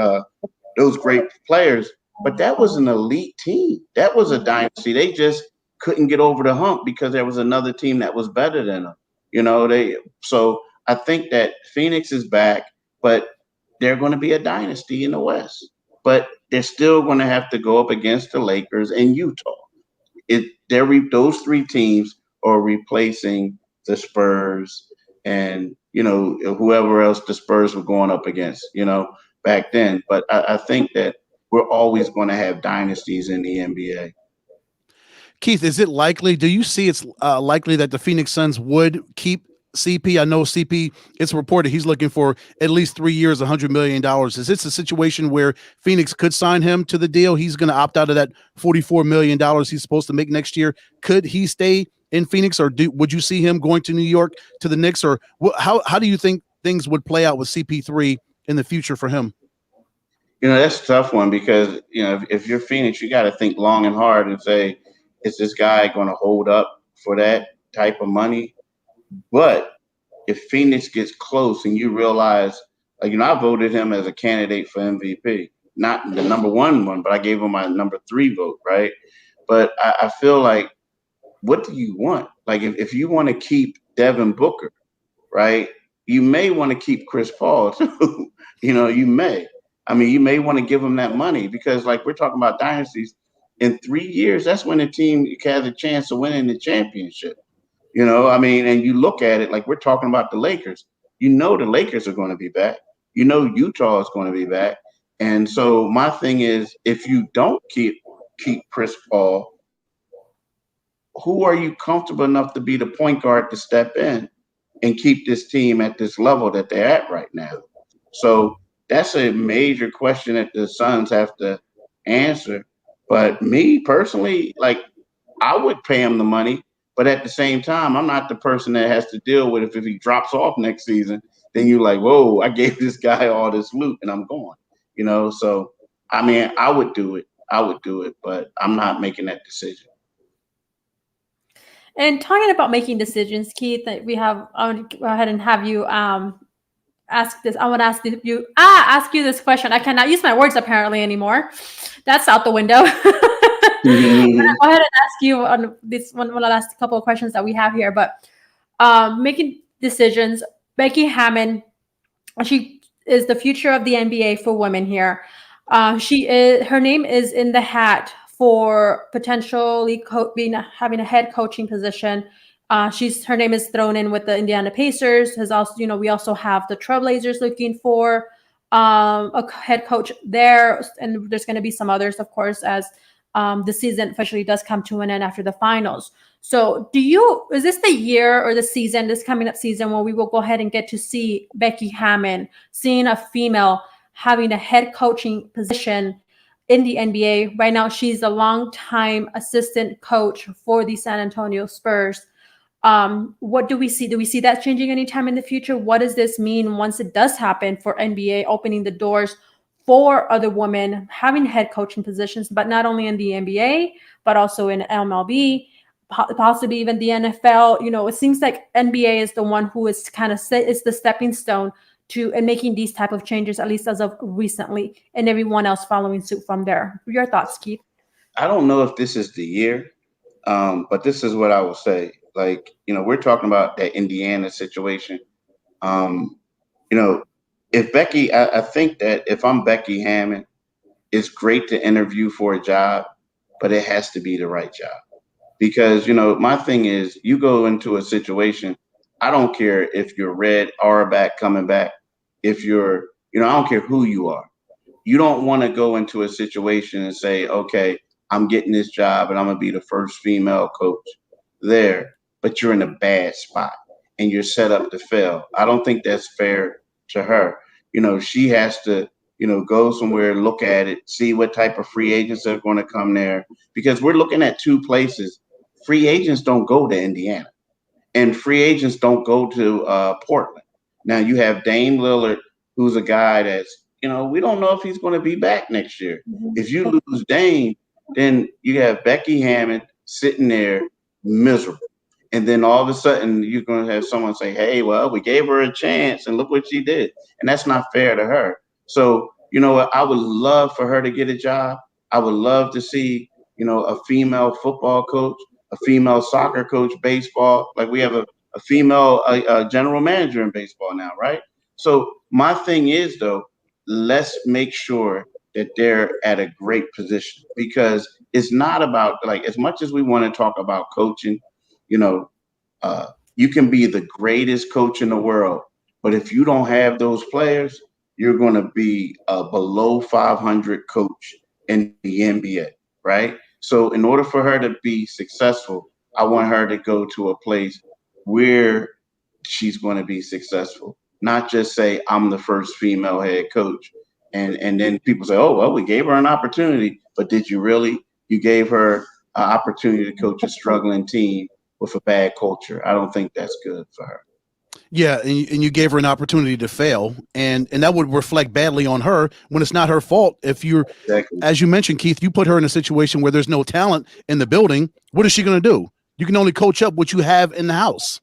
those great players, but that was an elite team. That was a dynasty. They just couldn't get over the hump because there was another team that was better than them. So I think that Phoenix is back, but they're going to be a dynasty in the West. But they're still going to have to go up against the Lakers and Utah. Those three teams are replacing the Spurs and whoever else the Spurs were going up against, back then. But I think that we're always going to have dynasties in the NBA. Keith, is it likely? Do you see it's likely that the Phoenix Suns would keep CP? I know CP, it's reported he's looking for at least 3 years, $100 million. Is this a situation where Phoenix could sign him to the deal? He's going to opt out of that $44 million he's supposed to make next year. Could he stay in Phoenix, or would you see him going to New York to the Knicks? Or how do you think things would play out with CP3 in the future for him? That's a tough one because, if you're Phoenix, you got to think long and hard and say, is this guy going to hold up for that type of money? But if Phoenix gets close and you realize, I voted him as a candidate for MVP, not the number one, but I gave him my number 3 vote, right? But I feel like, what do you want? Like, if you want to keep Devin Booker, right, you may want to keep Chris Paul too. You may. I mean, you may want to give him that money because, like, we're talking about dynasties. In 3 years, that's when the team has a chance of winning the championship. And you look at it like we're talking about the Lakers. The Lakers are going to be back. Utah is going to be back. And so my thing is, if you don't keep Chris Paul, who are you comfortable enough to be the point guard to step in and keep this team at this level that they're at right now? So that's a major question that the Suns have to answer. But me personally, like, I would pay him the money. But at the same time, I'm not the person that has to deal with if he drops off next season, then you're like, whoa, I gave this guy all this loot and I'm gone. So, I mean, I would do it, but I'm not making that decision. And talking about making decisions, Keith, I want to go ahead and have you ask this. I want to ask you this question. I cannot use my words apparently anymore. That's out the window. Mm-hmm. I'll go ahead and ask you on this one of the last couple of questions that we have here. But making decisions, Becky Hammon, she is the future of the NBA for women here. Her name is in the hat for potentially having a head coaching position. Her name is thrown in with the Indiana Pacers. We also have the Trailblazers looking for a head coach there, and there's going to be some others, of course, as the season officially does come to an end after the finals. So is this the year or the season, this coming up season, where we will go ahead and get to see Becky Hammon, seeing a female having a head coaching position in the NBA? Right now, she's a longtime assistant coach for the San Antonio Spurs. What do we see? Do we see that changing anytime in the future? What does this mean once it does happen for NBA opening the doors for other women having head coaching positions, but not only in the NBA, but also in MLB, possibly even the NFL? It seems like NBA is the one who is is the stepping stone to and making these type of changes, at least as of recently, and everyone else following suit from there. Your thoughts, Keith? I don't know if this is the year, but this is what I will say. Like, we're talking about that Indiana situation. If Becky, I think that if I'm Becky Hammon, it's great to interview for a job, but it has to be the right job. Because, my thing is, you go into a situation, I don't care if you're Red Auerbach coming back, if you're, I don't care who you are. You don't want to go into a situation and say, okay, I'm getting this job and I'm going to be the first female coach there, but you're in a bad spot and you're set up to fail. I don't think that's fair to her. She has to, go somewhere, look at it, see what type of free agents are going to come there. Because we're looking at two places. Free agents don't go to Indiana, and free agents don't go to Portland. Now you have Dame Lillard, who's a guy that's, we don't know if he's going to be back next year. Mhm. If you lose Dame, then you have Becky Hammon sitting there miserable. And then all of a sudden you're going to have someone say, hey, well, we gave her a chance and look what she did. And that's not fair to her. So, what? I would love for her to get a job. I would love to see, a female football coach, a female soccer coach, baseball. Like we have a female general manager in baseball now, right? So my thing is, though, let's make sure that they're at a great position, because it's not about, like, as much as we want to talk about coaching, you know, you can be the greatest coach in the world, but if you don't have those players, you're going to be a below 500 coach in the NBA, right? So, in order for her to be successful, I want her to go to a place where she's going to be successful, not just say, I'm the first female head coach. And then people say, oh, well, we gave her an opportunity, but did you really? You gave her an opportunity to coach a struggling team with a bad culture. I don't think that's good for her. Yeah, and you gave her an opportunity to fail, and that would reflect badly on her when it's not her fault. If you're, Exactly. as you mentioned, Keith, you put her in a situation where there's no talent in the building. What is she going to do? You can only coach up what you have in the house.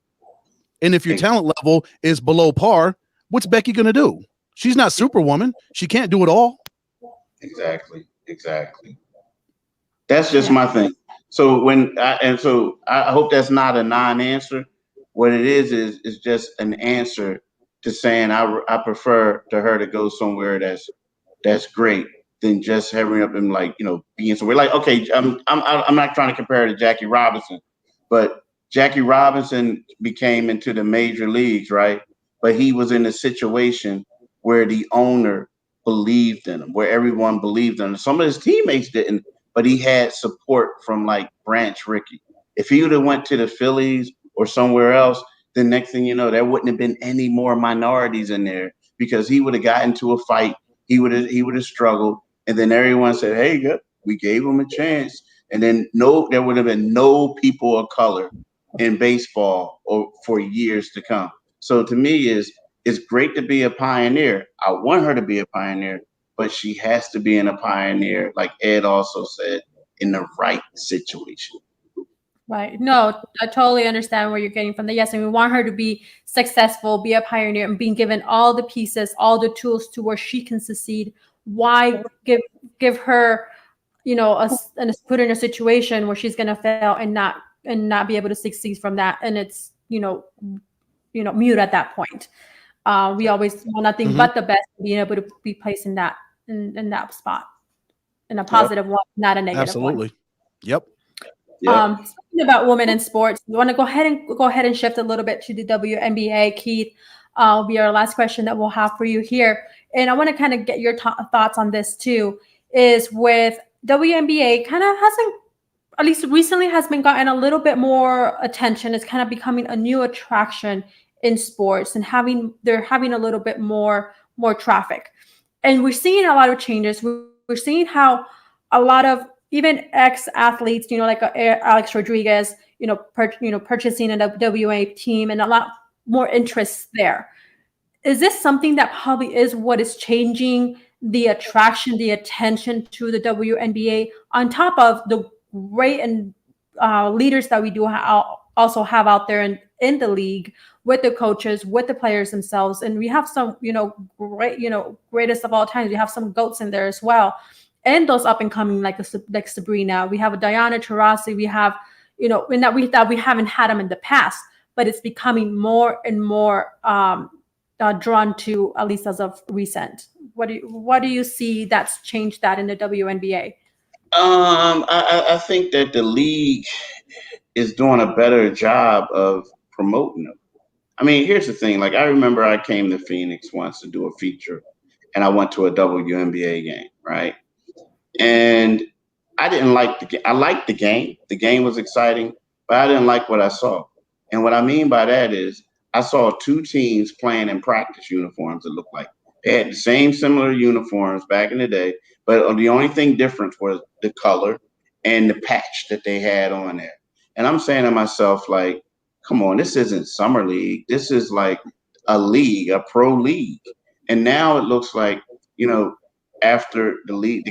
And if your talent level is below par, what's Becky going to do? She's not Superwoman. She can't do it all. Exactly. That's just my thing. So I hope that's not a non-answer. What it is just an answer to saying I prefer to her to go somewhere that's great than just having up and, like, being somewhere like, okay, I'm not trying to compare her to Jackie Robinson, but Jackie Robinson became into the major leagues, right? But he was in a situation where the owner believed in him, where everyone believed in him. Some of his teammates didn't, but he had support from, like, Branch Rickey. If he would have went to the Phillies or somewhere else, the next thing you know, there wouldn't have been any more minorities in there, because he would have gotten into a fight. He would have struggled, and then everyone said, "Hey, good, we gave him a chance." And then there would have been no people of color in baseball or for years to come. So to me, it's great to be a pioneer. I want her to be a pioneer, but she has to be in a pioneer, like Ed also said, in the right situation. Right. No, I totally understand where you're getting from the yes. And we want her to be successful, be a pioneer, and being given all the pieces, all the tools to where she can succeed. Why give her, and put her in a situation where she's gonna fail and not be able to succeed from that. And it's, mute at that point. We always want nothing but the best, being able to be placed in that spot, in a positive one, not a negative one. Absolutely. Yep. Speaking about women in sports, we want to go ahead and shift a little bit to the WNBA. Keith, will be our last question that we'll have for you here, and I want to kind of get your thoughts on this too. Is with WNBA kind of hasn't, at least recently, has been gotten a little bit more attention. It's kind of becoming a new attraction in sports, and they're having a little bit more traffic, and we're seeing a lot of changes. We're seeing how a lot of even ex-athletes, like Alex Rodriguez, purchasing a WNBA team, and a lot more interest there. Is this something that probably is what is changing the attraction, the attention to the WNBA, on top of the great and leaders that we do also have out there in the league, with the coaches, with the players themselves? And we have some, great, greatest of all times. We have some GOATs in there as well. And those up and coming, like Sabrina, we have a Diana Taurasi, we have, in that we haven't had them in the past, but it's becoming more and more drawn to, at least as of recent. What do you see that's changed that in the WNBA? I think that the league is doing a better job of promoting them. I mean, here's the thing. Like, I remember I came to Phoenix once to do a feature, and I went to a WNBA game, right? And I didn't like the game. I liked the game. The game was exciting, but I didn't like what I saw. And what I mean by that is I saw two teams playing in practice uniforms that looked like They had the same similar uniforms back in the day, but the only thing different was the color and the patch that they had on there. And I'm saying to myself, like, come on, this isn't summer league. This is like a league, a pro league. And now it looks like, you know, after the league,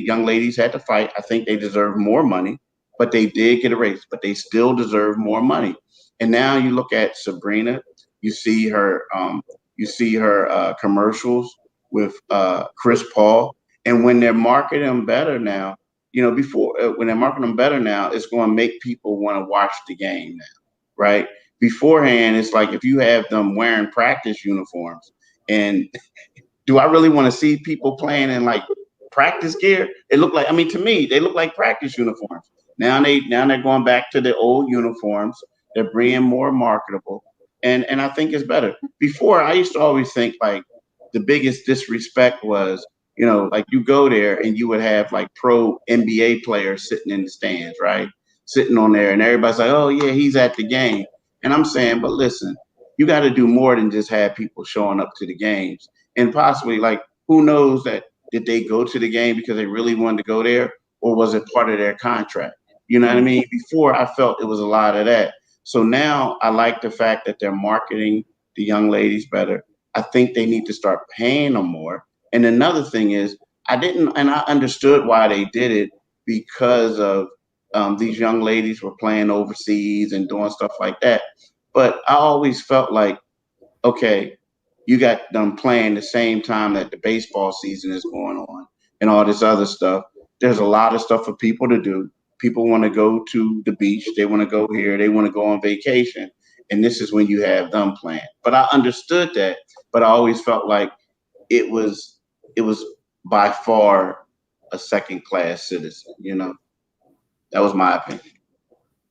young ladies had to fight. I think they deserve more money, but they did get a raise, but they still deserve more money. And now you look at Sabrina, you see her, commercials with Chris Paul, and when they're marketing them better now, before when they're marketing them better now, it's going to make people want to watch the game now, right? Beforehand, it's like if you have them wearing practice uniforms and do I really want to see people playing in like practice gear? It looked like, I mean, to me, they look like practice uniforms. Now they're going back to the old uniforms. They're being more marketable, and I think it's better. Before, I used to always think like the biggest disrespect was, like you go there and you would have like pro NBA players sitting in the stands, right? Sitting on there, and everybody's like, oh yeah, he's at the game. And I'm saying, but listen, you got to do more than just have people showing up to the games, and possibly like who knows that did they go to the game because they really wanted to go there, or was it part of their contract? You know what I mean? Before, I felt it was a lot of that. So now I like the fact that they're marketing the young ladies better. I think they need to start paying them more. And another thing is, I understood why they did it because of these young ladies were playing overseas and doing stuff like that. But I always felt like, okay, you got them playing the same time that the baseball season is going on and all this other stuff. There's a lot of stuff for people to do. People want to go to the beach. They want to go here. They want to go on vacation. And this is when you have them playing. But I understood that. But I always felt like it was by far a second class citizen. That was my opinion.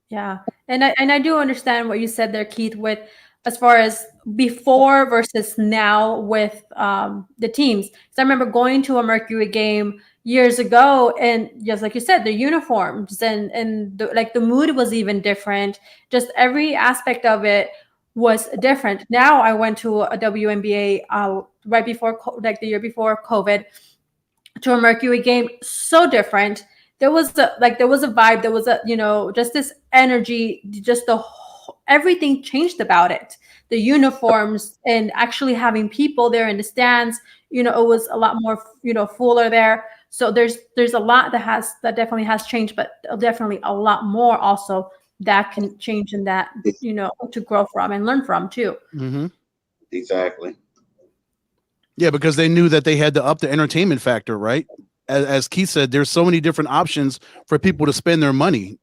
Yeah. And I do understand what you said there, Keith, with as far as before versus now with the teams. So I remember going to a Mercury game years ago, and just like you said, the uniforms and like the mood was even different. Just every aspect of it was different. Now I went to a WNBA right before like the year before COVID, to a Mercury game, so different. There was a vibe, there was a, just this energy, just everything changed about it. The uniforms and actually having people there in the stands, it was a lot more, fuller there. So there's a lot that definitely has changed, but definitely a lot more also that can change, and that, to grow from and learn from too. Mm-hmm. Exactly. Yeah, because they knew that they had to up the entertainment factor, right? As Keith said, there's so many different options for people to spend their money.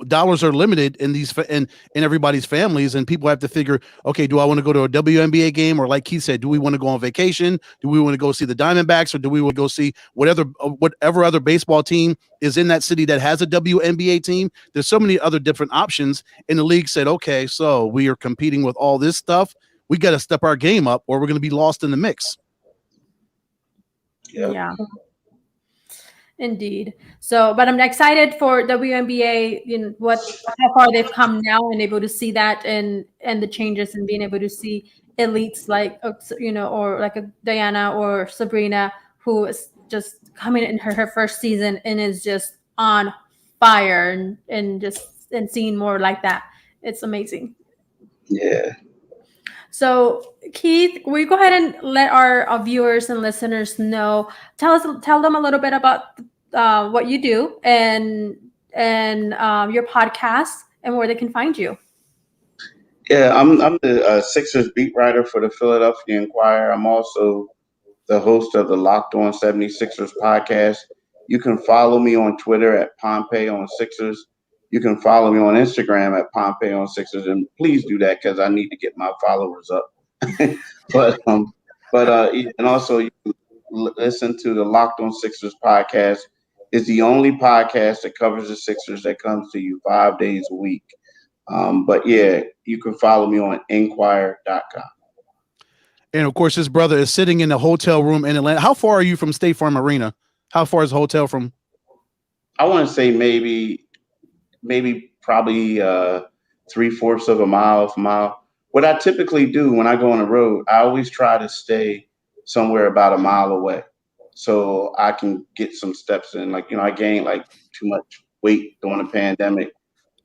Dollars are limited in everybody's families, and people have to figure, okay, do I want to go to a WNBA game, or like Keith said, do we want to go on vacation? Do we want to go see the Diamondbacks, or do we want to go see whatever other baseball team is in that city that has a WNBA team? There's so many other different options, and the league said, okay, so we are competing with all this stuff. We got to step our game up, or we're going to be lost in the mix. Yep. Yeah. Indeed. So, but I'm excited for WNBA, how far they've come now, and able to see that and the changes, and being able to see elites like, or like a Diana or Sabrina, who is just coming in her first season and is just on fire, and seeing more like that. It's amazing. Yeah. So, Keith, will you go ahead and let our viewers and listeners know? Tell them a little bit about what you do, and your podcast, and where they can find you. Yeah, I'm the Sixers beat writer for the Philadelphia Inquirer. I'm also the host of the Locked On 76ers podcast. You can follow me on Twitter at Pompey on Sixers. You can follow me on Instagram at Pompey on Sixers, and please do that because I need to get my followers up. And also you can listen to the Locked On Sixers podcast. It's the only podcast that covers the Sixers that comes to you 5 days a week. But yeah, you can follow me on Inquire.com. And of course, his brother is sitting in a hotel room in Atlanta. How far are you from State Farm Arena? How far is the hotel from? I want to say maybe probably 3/4 of a mile. What I typically do when I go on the road, I always try to stay somewhere about a mile away, so I can get some steps in. Like, I gained like too much weight during the pandemic,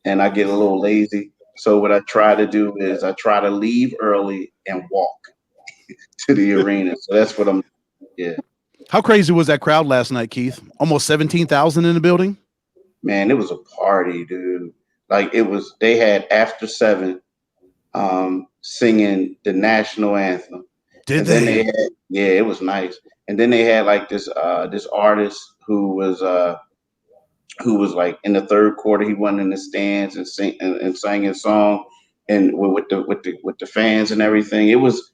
and I get a little lazy. So what I try to do is I try to leave early and walk to the arena. So that's what I'm. Yeah, How crazy was that crowd last night, Keith? Almost 17,000 in the building. man, it was a party, dude. Like it was. They had After Seven singing the national anthem, Did and then they they? had, yeah, it was nice. And then they had like this artist who was like in the third quarter. He went in the stands and sang his song, and with the fans and everything. It was,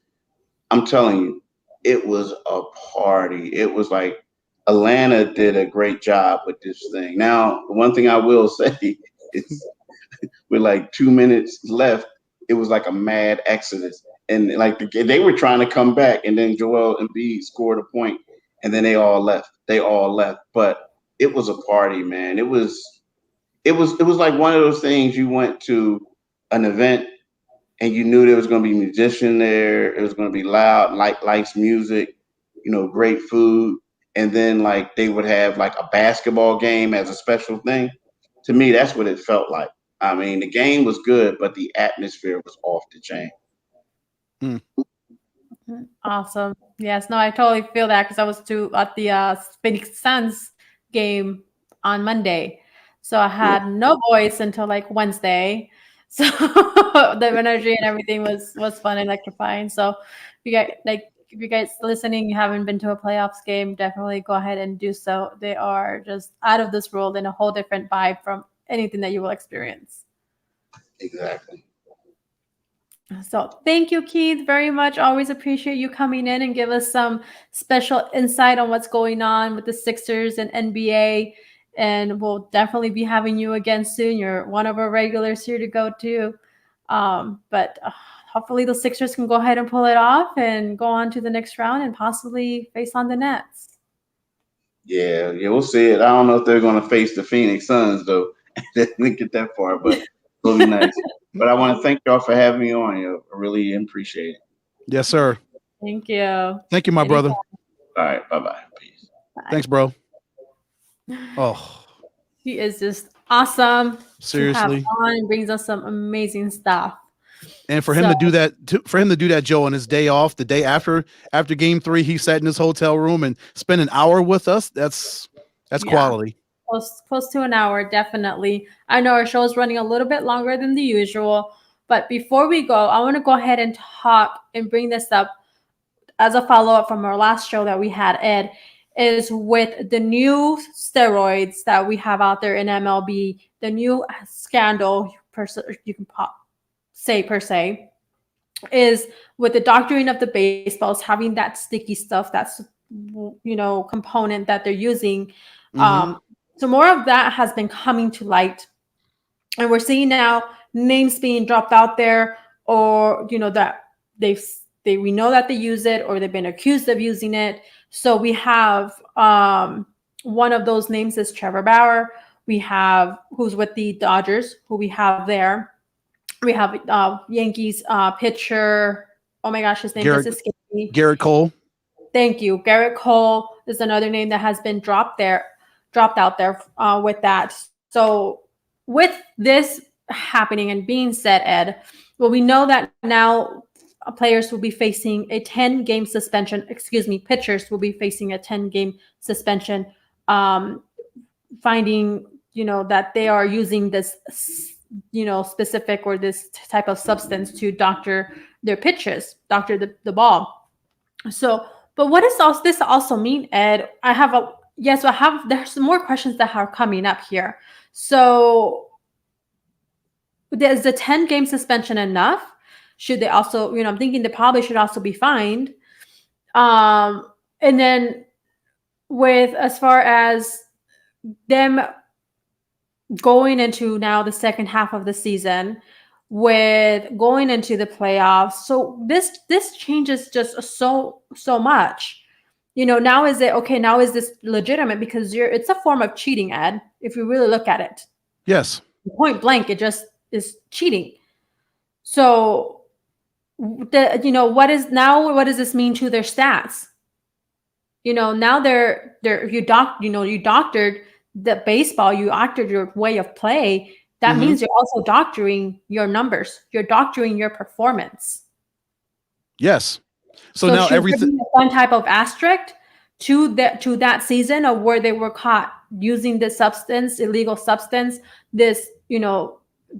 I'm telling you, it was a party. It was like Atlanta did a great job with this thing. Now, the one thing I will say is, with like 2 minutes left, it was like a mad exodus. And like they were trying to come back, and then Joel Embiid scored a point, and then they all left. They all left. But it was a party, man. It was like one of those things. You went to an event and you knew there was going to be a musician there. It was going to be loud, lights, music, great food, and then like they would have like a basketball game as a special thing. To me, that's what it felt like. I mean, the game was good, but the atmosphere was off the chain. Mm. Awesome. Yes, no, I totally feel that because I was at the Phoenix Suns game on Monday. So I Yeah, had no voice until like Wednesday. So the energy and everything was fun and electrifying. So if you guys listening, you haven't been to a playoffs game, definitely go ahead and do so. They are just out of this world and a whole different vibe from anything that you will experience. exactly. So thank you, Keith, very much. Always appreciate you coming in and give us some special insight on what's going on with the Sixers and NBA. And we'll definitely be having you again soon. You're one of our regulars here to go to. But hopefully the Sixers can go ahead and pull it off and go on to the next round and possibly face on the Nets. Yeah, we'll see it. I don't know if they're going to face the Phoenix Suns though. They didn't get that far, but it'll be nice. But I want to thank y'all for having me on. I really appreciate it. Yes, sir. Thank you. Thank you, my brother. All right, bye-bye. Peace. Thanks, bro. Oh, He is just awesome seriously. to have on and brings us some amazing stuff. And for him to do that, Joe, on his day off, the day after game 3, he sat in his hotel room and spent an hour with us. That's quality. Close to an hour, definitely. I know our show is running a little bit longer than the usual, but before we go, I want to go ahead and talk and bring this up as a follow-up from our last show that we had, Ed, is with the new steroids that we have out there in MLB, the new scandal, you can say per se, is with the doctoring of the baseballs, having that sticky stuff, that's component that they're using. So more of that has been coming to light, and we're seeing now names being dropped out there, or that we know that they use it, or they've been accused of using it. So we have one of those names is Trevor Bauer. We have who's with the Dodgers, who we have there. We have Yankees pitcher. Oh my gosh, his name is escaping me. Garrett Cole. Thank you. Garrett Cole is another name that has been dropped out there with that. So with this happening and being said, Ed, well, we know that now players will be facing a 10-game suspension. Pitchers will be facing a 10-game suspension, finding that they are using this specific or this type of substance to doctor their pitches, doctor the ball. So, but what does this also mean, Ed? There's some more questions that are coming up here. So is the 10-game suspension enough? Should they also, I'm thinking they probably should also be fined. And then with as far as them going into now the second half of the season, with going into the playoffs, so this changes just so much. Now is this legitimate? Because it's a form of cheating, Ed, if you really look at it. Yes. Point blank, it just is cheating. So what does this mean to their stats? now they're you doctored the baseball, you doctored your way of play. That Mhm. means you're also doctoring your numbers. You're doctoring your performance. Yes. So So now should there everything. be some type of asterisk to that season of where they were caught using this substance, illegal substance? This,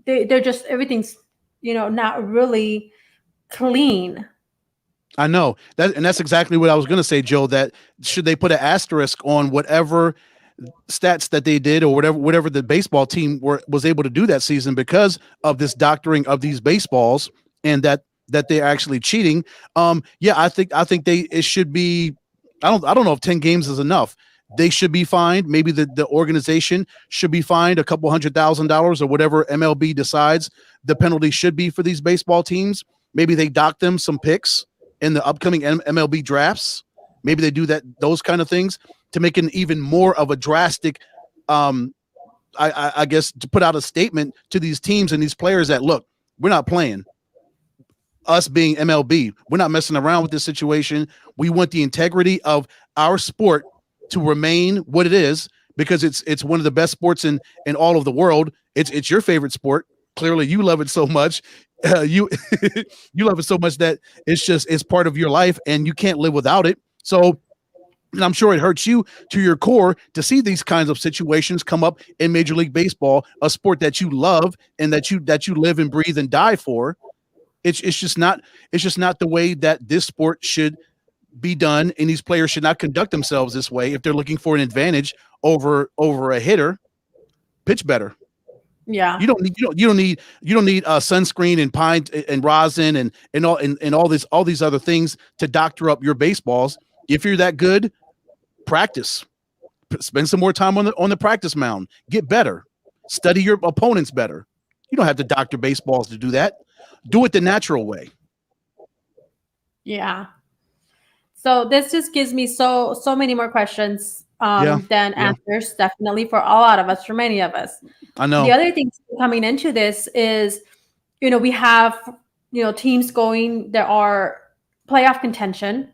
they're just everything's, not really clean. I know that, and that's exactly what I was going to say, Joe. That should they put an asterisk on whatever stats that they did, or whatever the baseball team was able to do that season because of this doctoring of these baseballs, and that they're actually cheating. Yeah, I think it should be. I don't know if 10 games is enough. They should be fined. Maybe the organization should be fined a couple $100,000 or whatever MLB decides the penalty should be for these baseball teams. Maybe they dock them some picks in the upcoming MLB drafts. Maybe they do those kind of things to make it even more of a drastic, I guess, to put out a statement to these teams and these players that, look, we're not playing. Us being MLB, we're not messing around with this situation. We want the integrity of our sport to remain what it is, because it's one of the best sports in all of the world. It's your favorite sport. Clearly, you love it so much. You you love it so much that it's part of your life, and you can't live without it. So, and I'm sure it hurts you to your core to see these kinds of situations come up in Major League Baseball, a sport that you love and that you live and breathe and die for. It's just not the way that this sport should be done, and these players should not conduct themselves this way if they're looking for an advantage over a hitter. Pitch better. Yeah. You don't need sunscreen and pine and rosin and all these other things to doctor up your baseballs. If you're that good, practice. Spend some more time on the practice mound. Get better. Study your opponents better. You don't have to doctor baseballs to do that. Do it the natural way. Yeah. So this just gives me so many more questions Yeah. than answers, definitely, for a lot of us, for many of us. I know. The other thing coming into this is, we have, teams going, there are playoff contention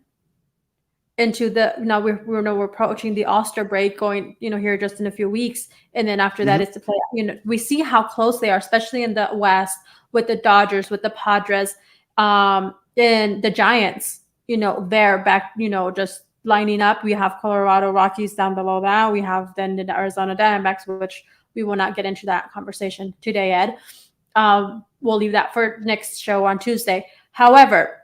into the, now we're approaching the All-Star break going, here just in a few weeks. And then after that, it's the play, we see how close they are, especially in the West with the Dodgers, with the Padres, and the Giants, they're back, just lining up. We have Colorado Rockies down below that. We have then the Arizona Diamondbacks, which we will not get into that conversation today, Ed. We'll leave that for next show on Tuesday. However,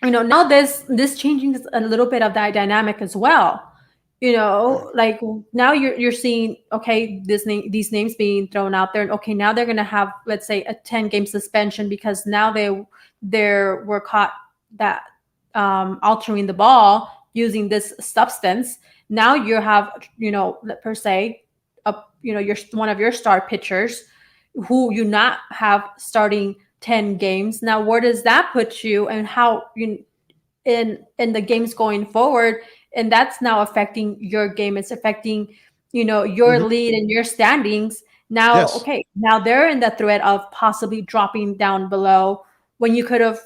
now this changing a little bit of that dynamic as well. Like now you're seeing, okay, these names being thrown out there, and okay, now they're gonna have, let's say, a 10-game suspension because now they were caught that altering the ball using this substance. Now you have, per se, you're one of your star pitchers who you not have starting 10 games. Now, where does that put you, and how in the games going forward? And that's now affecting your game. It's affecting, your lead and your standings. Now, Yes. okay, now they're in the threat of possibly dropping down below when you could have,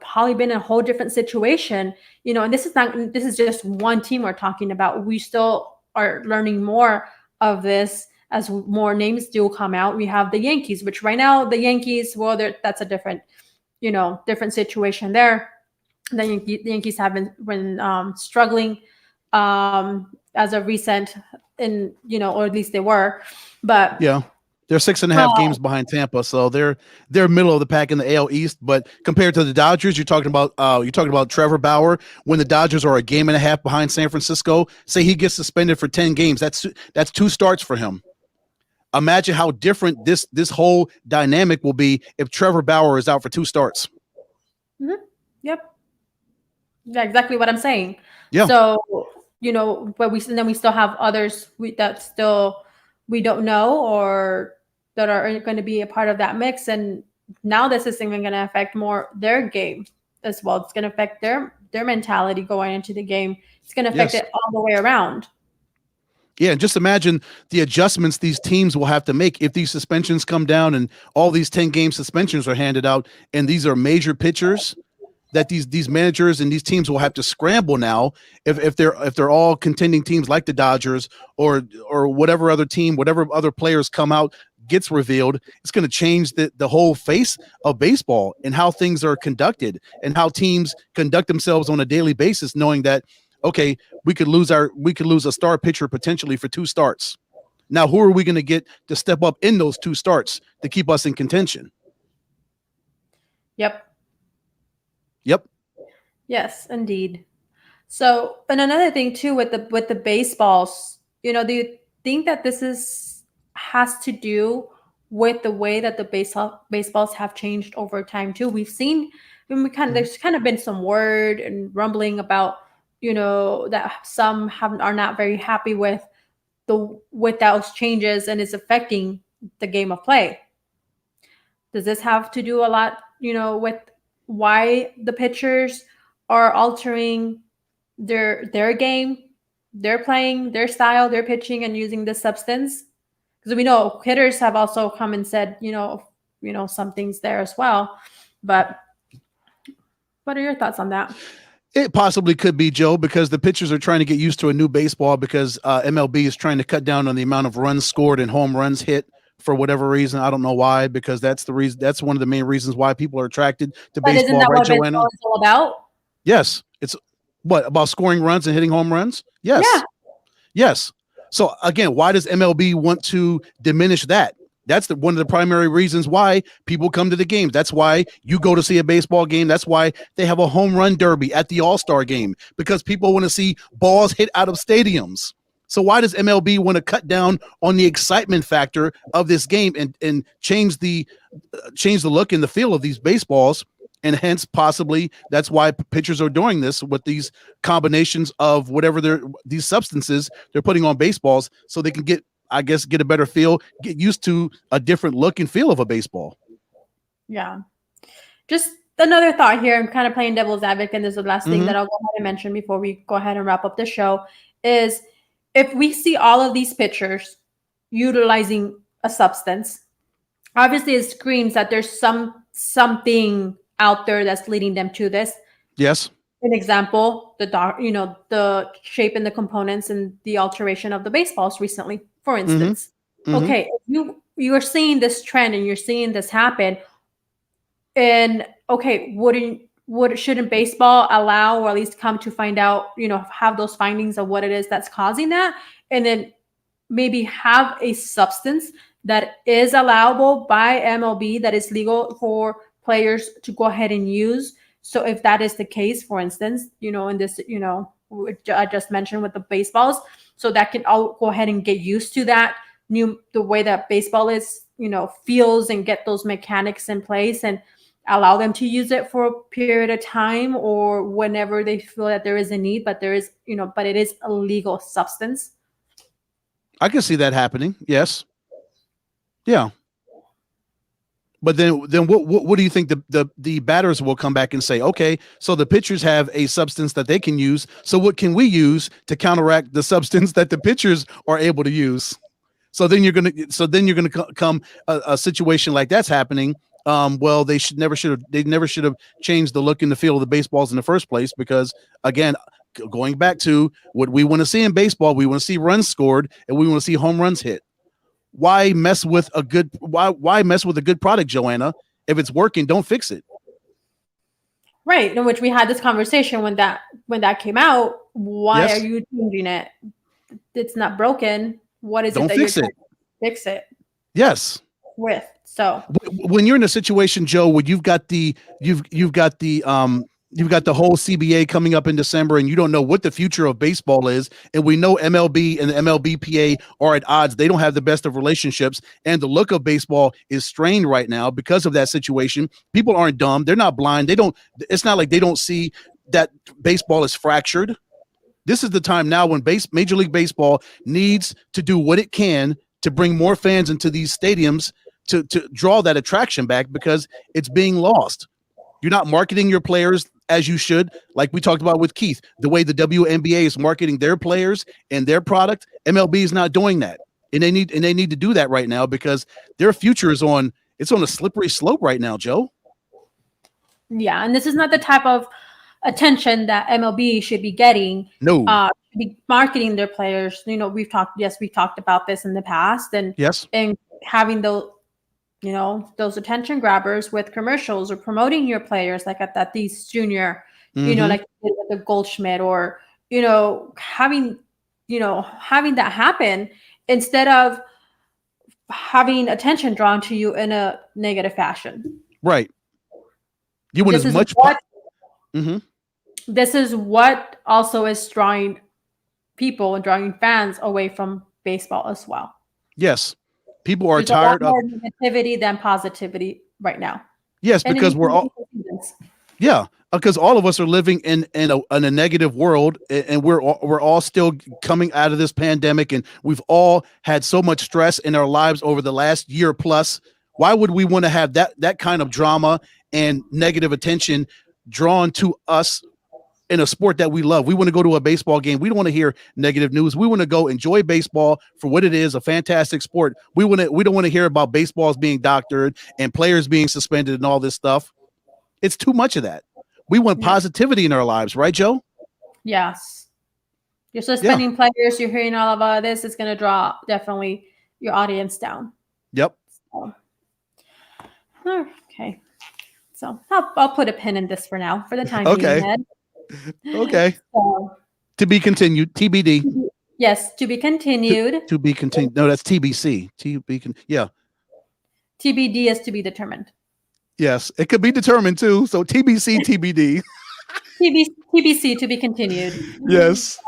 probably been in a whole different situation. And this is just one team we're talking about. We still are learning more of this as more names do come out. We have the Yankees, which right now the Yankees, well, that's a different, different situation there. The Yankees have been struggling as of recent, or at least they were. But yeah, they're 6.5 games behind Tampa, so they're middle of the pack in the AL East. But compared to the Dodgers, you're talking about Trevor Bauer. When the Dodgers are a game and a half behind San Francisco, say he gets suspended for 10 games, that's 2 starts for him. Imagine how different this whole dynamic will be if Trevor Bauer is out for 2 starts. Mm-hmm. Yep. Yeah, exactly what I'm saying. Yeah. So, but we still have others that still we don't know, or that are going to be a part of that mix. And now this is even going to affect more their game as well. It's going to affect their mentality going into the game. It's going to affect it all the way around. Yeah, and just imagine the adjustments these teams will have to make if these suspensions come down and all these 10-game suspensions are handed out, and these are major pitchers that these managers and these teams will have to scramble now if they're all contending teams like the Dodgers or whatever other team, whatever other players come out gets revealed. It's going to change the whole face of baseball and how things are conducted and how teams conduct themselves on a daily basis, knowing that, okay, we could lose a star pitcher potentially for 2 starts. Now, who are we going to get to step up in those 2 starts to keep us in contention? Yep. Yes, indeed. So, and another thing too with the baseballs, do you think that has to do with the way that the baseballs have changed over time too? We've seen there's kind of been some word and rumbling about that some are not very happy with those changes, and it's affecting the game of play. Does this have to do a lot with why the pitchers are altering their game, their playing, their style, their pitching, and using this substance? Because we know hitters have also come and said, some things there as well. But what are your thoughts on that? It possibly could be, Joe, because the pitchers are trying to get used to a new baseball because MLB is trying to cut down on the amount of runs scored and home runs hit for whatever reason. I don't know why, because that's the reason. That's one of the main reasons why people are attracted to baseball. Isn't that right, what Joanna? baseball is all about? Yes. It's what about scoring runs and hitting home runs? Yes. Yeah. Yes. So again, why does MLB want to diminish that? That's one of the primary reasons why people come to the games. That's why you go to see a baseball game. That's why they have a home run derby at the All-Star game, because people want to see balls hit out of stadiums. So why does MLB want to cut down on the excitement factor of this game and change the look and the feel of these baseballs? And hence, possibly, that's why pitchers are doing this with these combinations of whatever these substances they're putting on baseballs, so they can get a better feel, get used to a different look and feel of a baseball. Yeah. Just another thought here. I'm kind of playing devil's advocate, and this is the last thing that I'll go ahead and mention before we go ahead and wrap up the show, is if we see all of these pitchers utilizing a substance, obviously it screams that there's something out there that's leading them to this. Yes. An example, the shape and the components and the alteration of the baseballs recently, for instance. Okay, you are seeing this trend and you're seeing this happen, and okay, shouldn't baseball allow, or at least come to find out, have those findings of what it is that's causing that, and then maybe have a substance that is allowable by MLB, that is legal for players to go ahead and use. So if that is the case, for instance, in this, I just mentioned with the baseballs, so that can all go ahead and get used to the way that baseball is, feels, and get those mechanics in place and allow them to use it for a period of time or whenever they feel that there is a need, but it is a legal substance. I can see that happening. Yes. Yeah. But then what do you think the batters will come back and say? Okay, so the pitchers have a substance that they can use. So what can we use to counteract the substance that the pitchers are able to use? So then you're gonna come a situation like that's happening. Well, they never should have changed the look and the feel of the baseballs in the first place, because again, going back to what we want to see in baseball, we want to see runs scored and we want to see home runs hit. Why mess with a good product, Joanna? If it's working, don't fix it. Right, in which we had this conversation when that came out. Why Yes. are you changing it? It's not broken. What is Don't it that fix you're it. trying to fix it Yes. with? So When you're in a situation, Joe, where you've got the whole CBA coming up in December, and you don't know what the future of baseball is, and we know MLB and the MLBPA are at odds. They don't have the best of relationships, and the look of baseball is strained right now because of that situation. People aren't dumb. They're not blind. It's not like they don't see that baseball is fractured. This is the time now when Major League Baseball needs to do what it can to bring more fans into these stadiums to draw that attraction back, because it's being lost. You're not marketing your players as you should, like we talked about with Keith, the way the WNBA is marketing their players and their product. MLB is not doing that, and they need to do that right now, because their future is on a slippery slope right now, Joe. Yeah, and this is not the type of attention that MLB should be getting. No. Should be marketing their players. We've talked about this in the past, and Yes. having those attention grabbers with commercials or promoting your players like at that Tatis Jr. Mm-hmm. Like with the Goldschmidt, or having that happen instead of having attention drawn to you in a negative fashion. Right. You want This as is much. what Mm-hmm. this is what also is drawing people and drawing fans away from baseball as well. Yes. People are There's tired a lot of more negativity than positivity right now. yes, And because we're all yeah, because all of us are living in a negative world, and we're all still coming out of this pandemic, and we've all had so much stress in our lives over the last year plus. Why would we want to have that kind of drama and negative attention drawn to us in a sport that we love? We want to go to a baseball game. We don't want to hear negative news. We want to go enjoy baseball for what it is, a fantastic sport. We don't want to hear about baseballs being doctored and players being suspended and all this stuff. It's too much of that. We want positivity in our lives, right, Joe? Yes. You're suspending players. You're hearing all about this. It's going to draw definitely your audience down. Yep. So, okay. So I'll put a pin in this for now, for the time being. Ed. Okay. So, to be continued. TBD. Yes, to be continued. To be continued. No, that's TBC. Yeah. TBD is to be determined. Yes, it could be determined too. So TBC, TBD. TBC to be continued. Yes.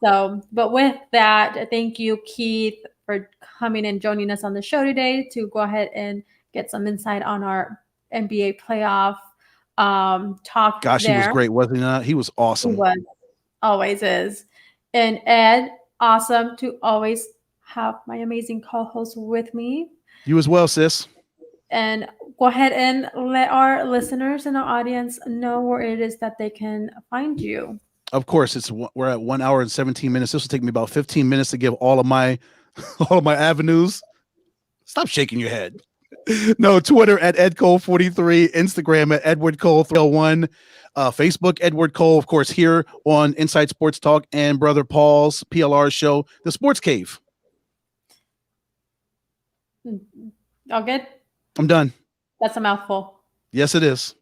But with that, thank you, Keith, for coming and joining us on the show today to go ahead and get some insight on our NBA playoff talk. Gosh, he was great, wasn't he not? He was awesome. He was. Always is. And Ed, awesome to always have my amazing co-host with me. You as well, sis. And go ahead and let our listeners and our audience know where it is that they can find you. Of course, we're at 1 hour and 17 minutes. This will take me about 15 minutes to give all of my avenues. Stop shaking your head. No, Twitter at EdCole43, Instagram at EdwardCole301, Facebook Edward Cole, of course, here on Inside Sports Talk and Brother Paul's PLR show, The Sports Cave. All good? I'm done. That's a mouthful. Yes, it is.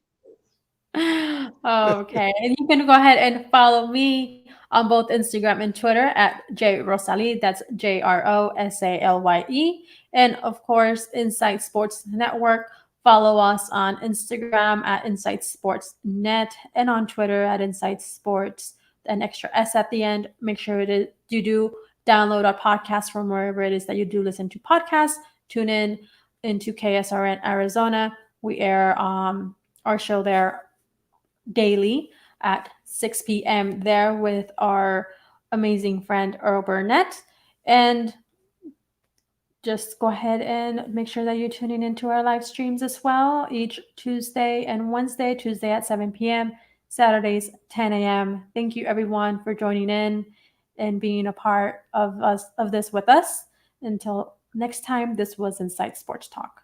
Okay. And you can go ahead and follow me on both Instagram and Twitter at JRosalie. That's JROSALYE. And of course, Inside Sports Network. Follow us on Instagram at Inside Sports Net and on Twitter at Inside Sports. An extra S at the end. Make sure that you do download our podcast from wherever it is that you do listen to podcasts. Tune in into KSRN Arizona. We air our show there daily at 6 p.m. there with our amazing friend Earl Burnett. And just go ahead and make sure that you're tuning into our live streams as well each Tuesday and Wednesday. Tuesday at 7 p.m., Saturdays 10 a.m. Thank you everyone for joining in and being a part of this with us. Until next time, this was Inside Sports Talk.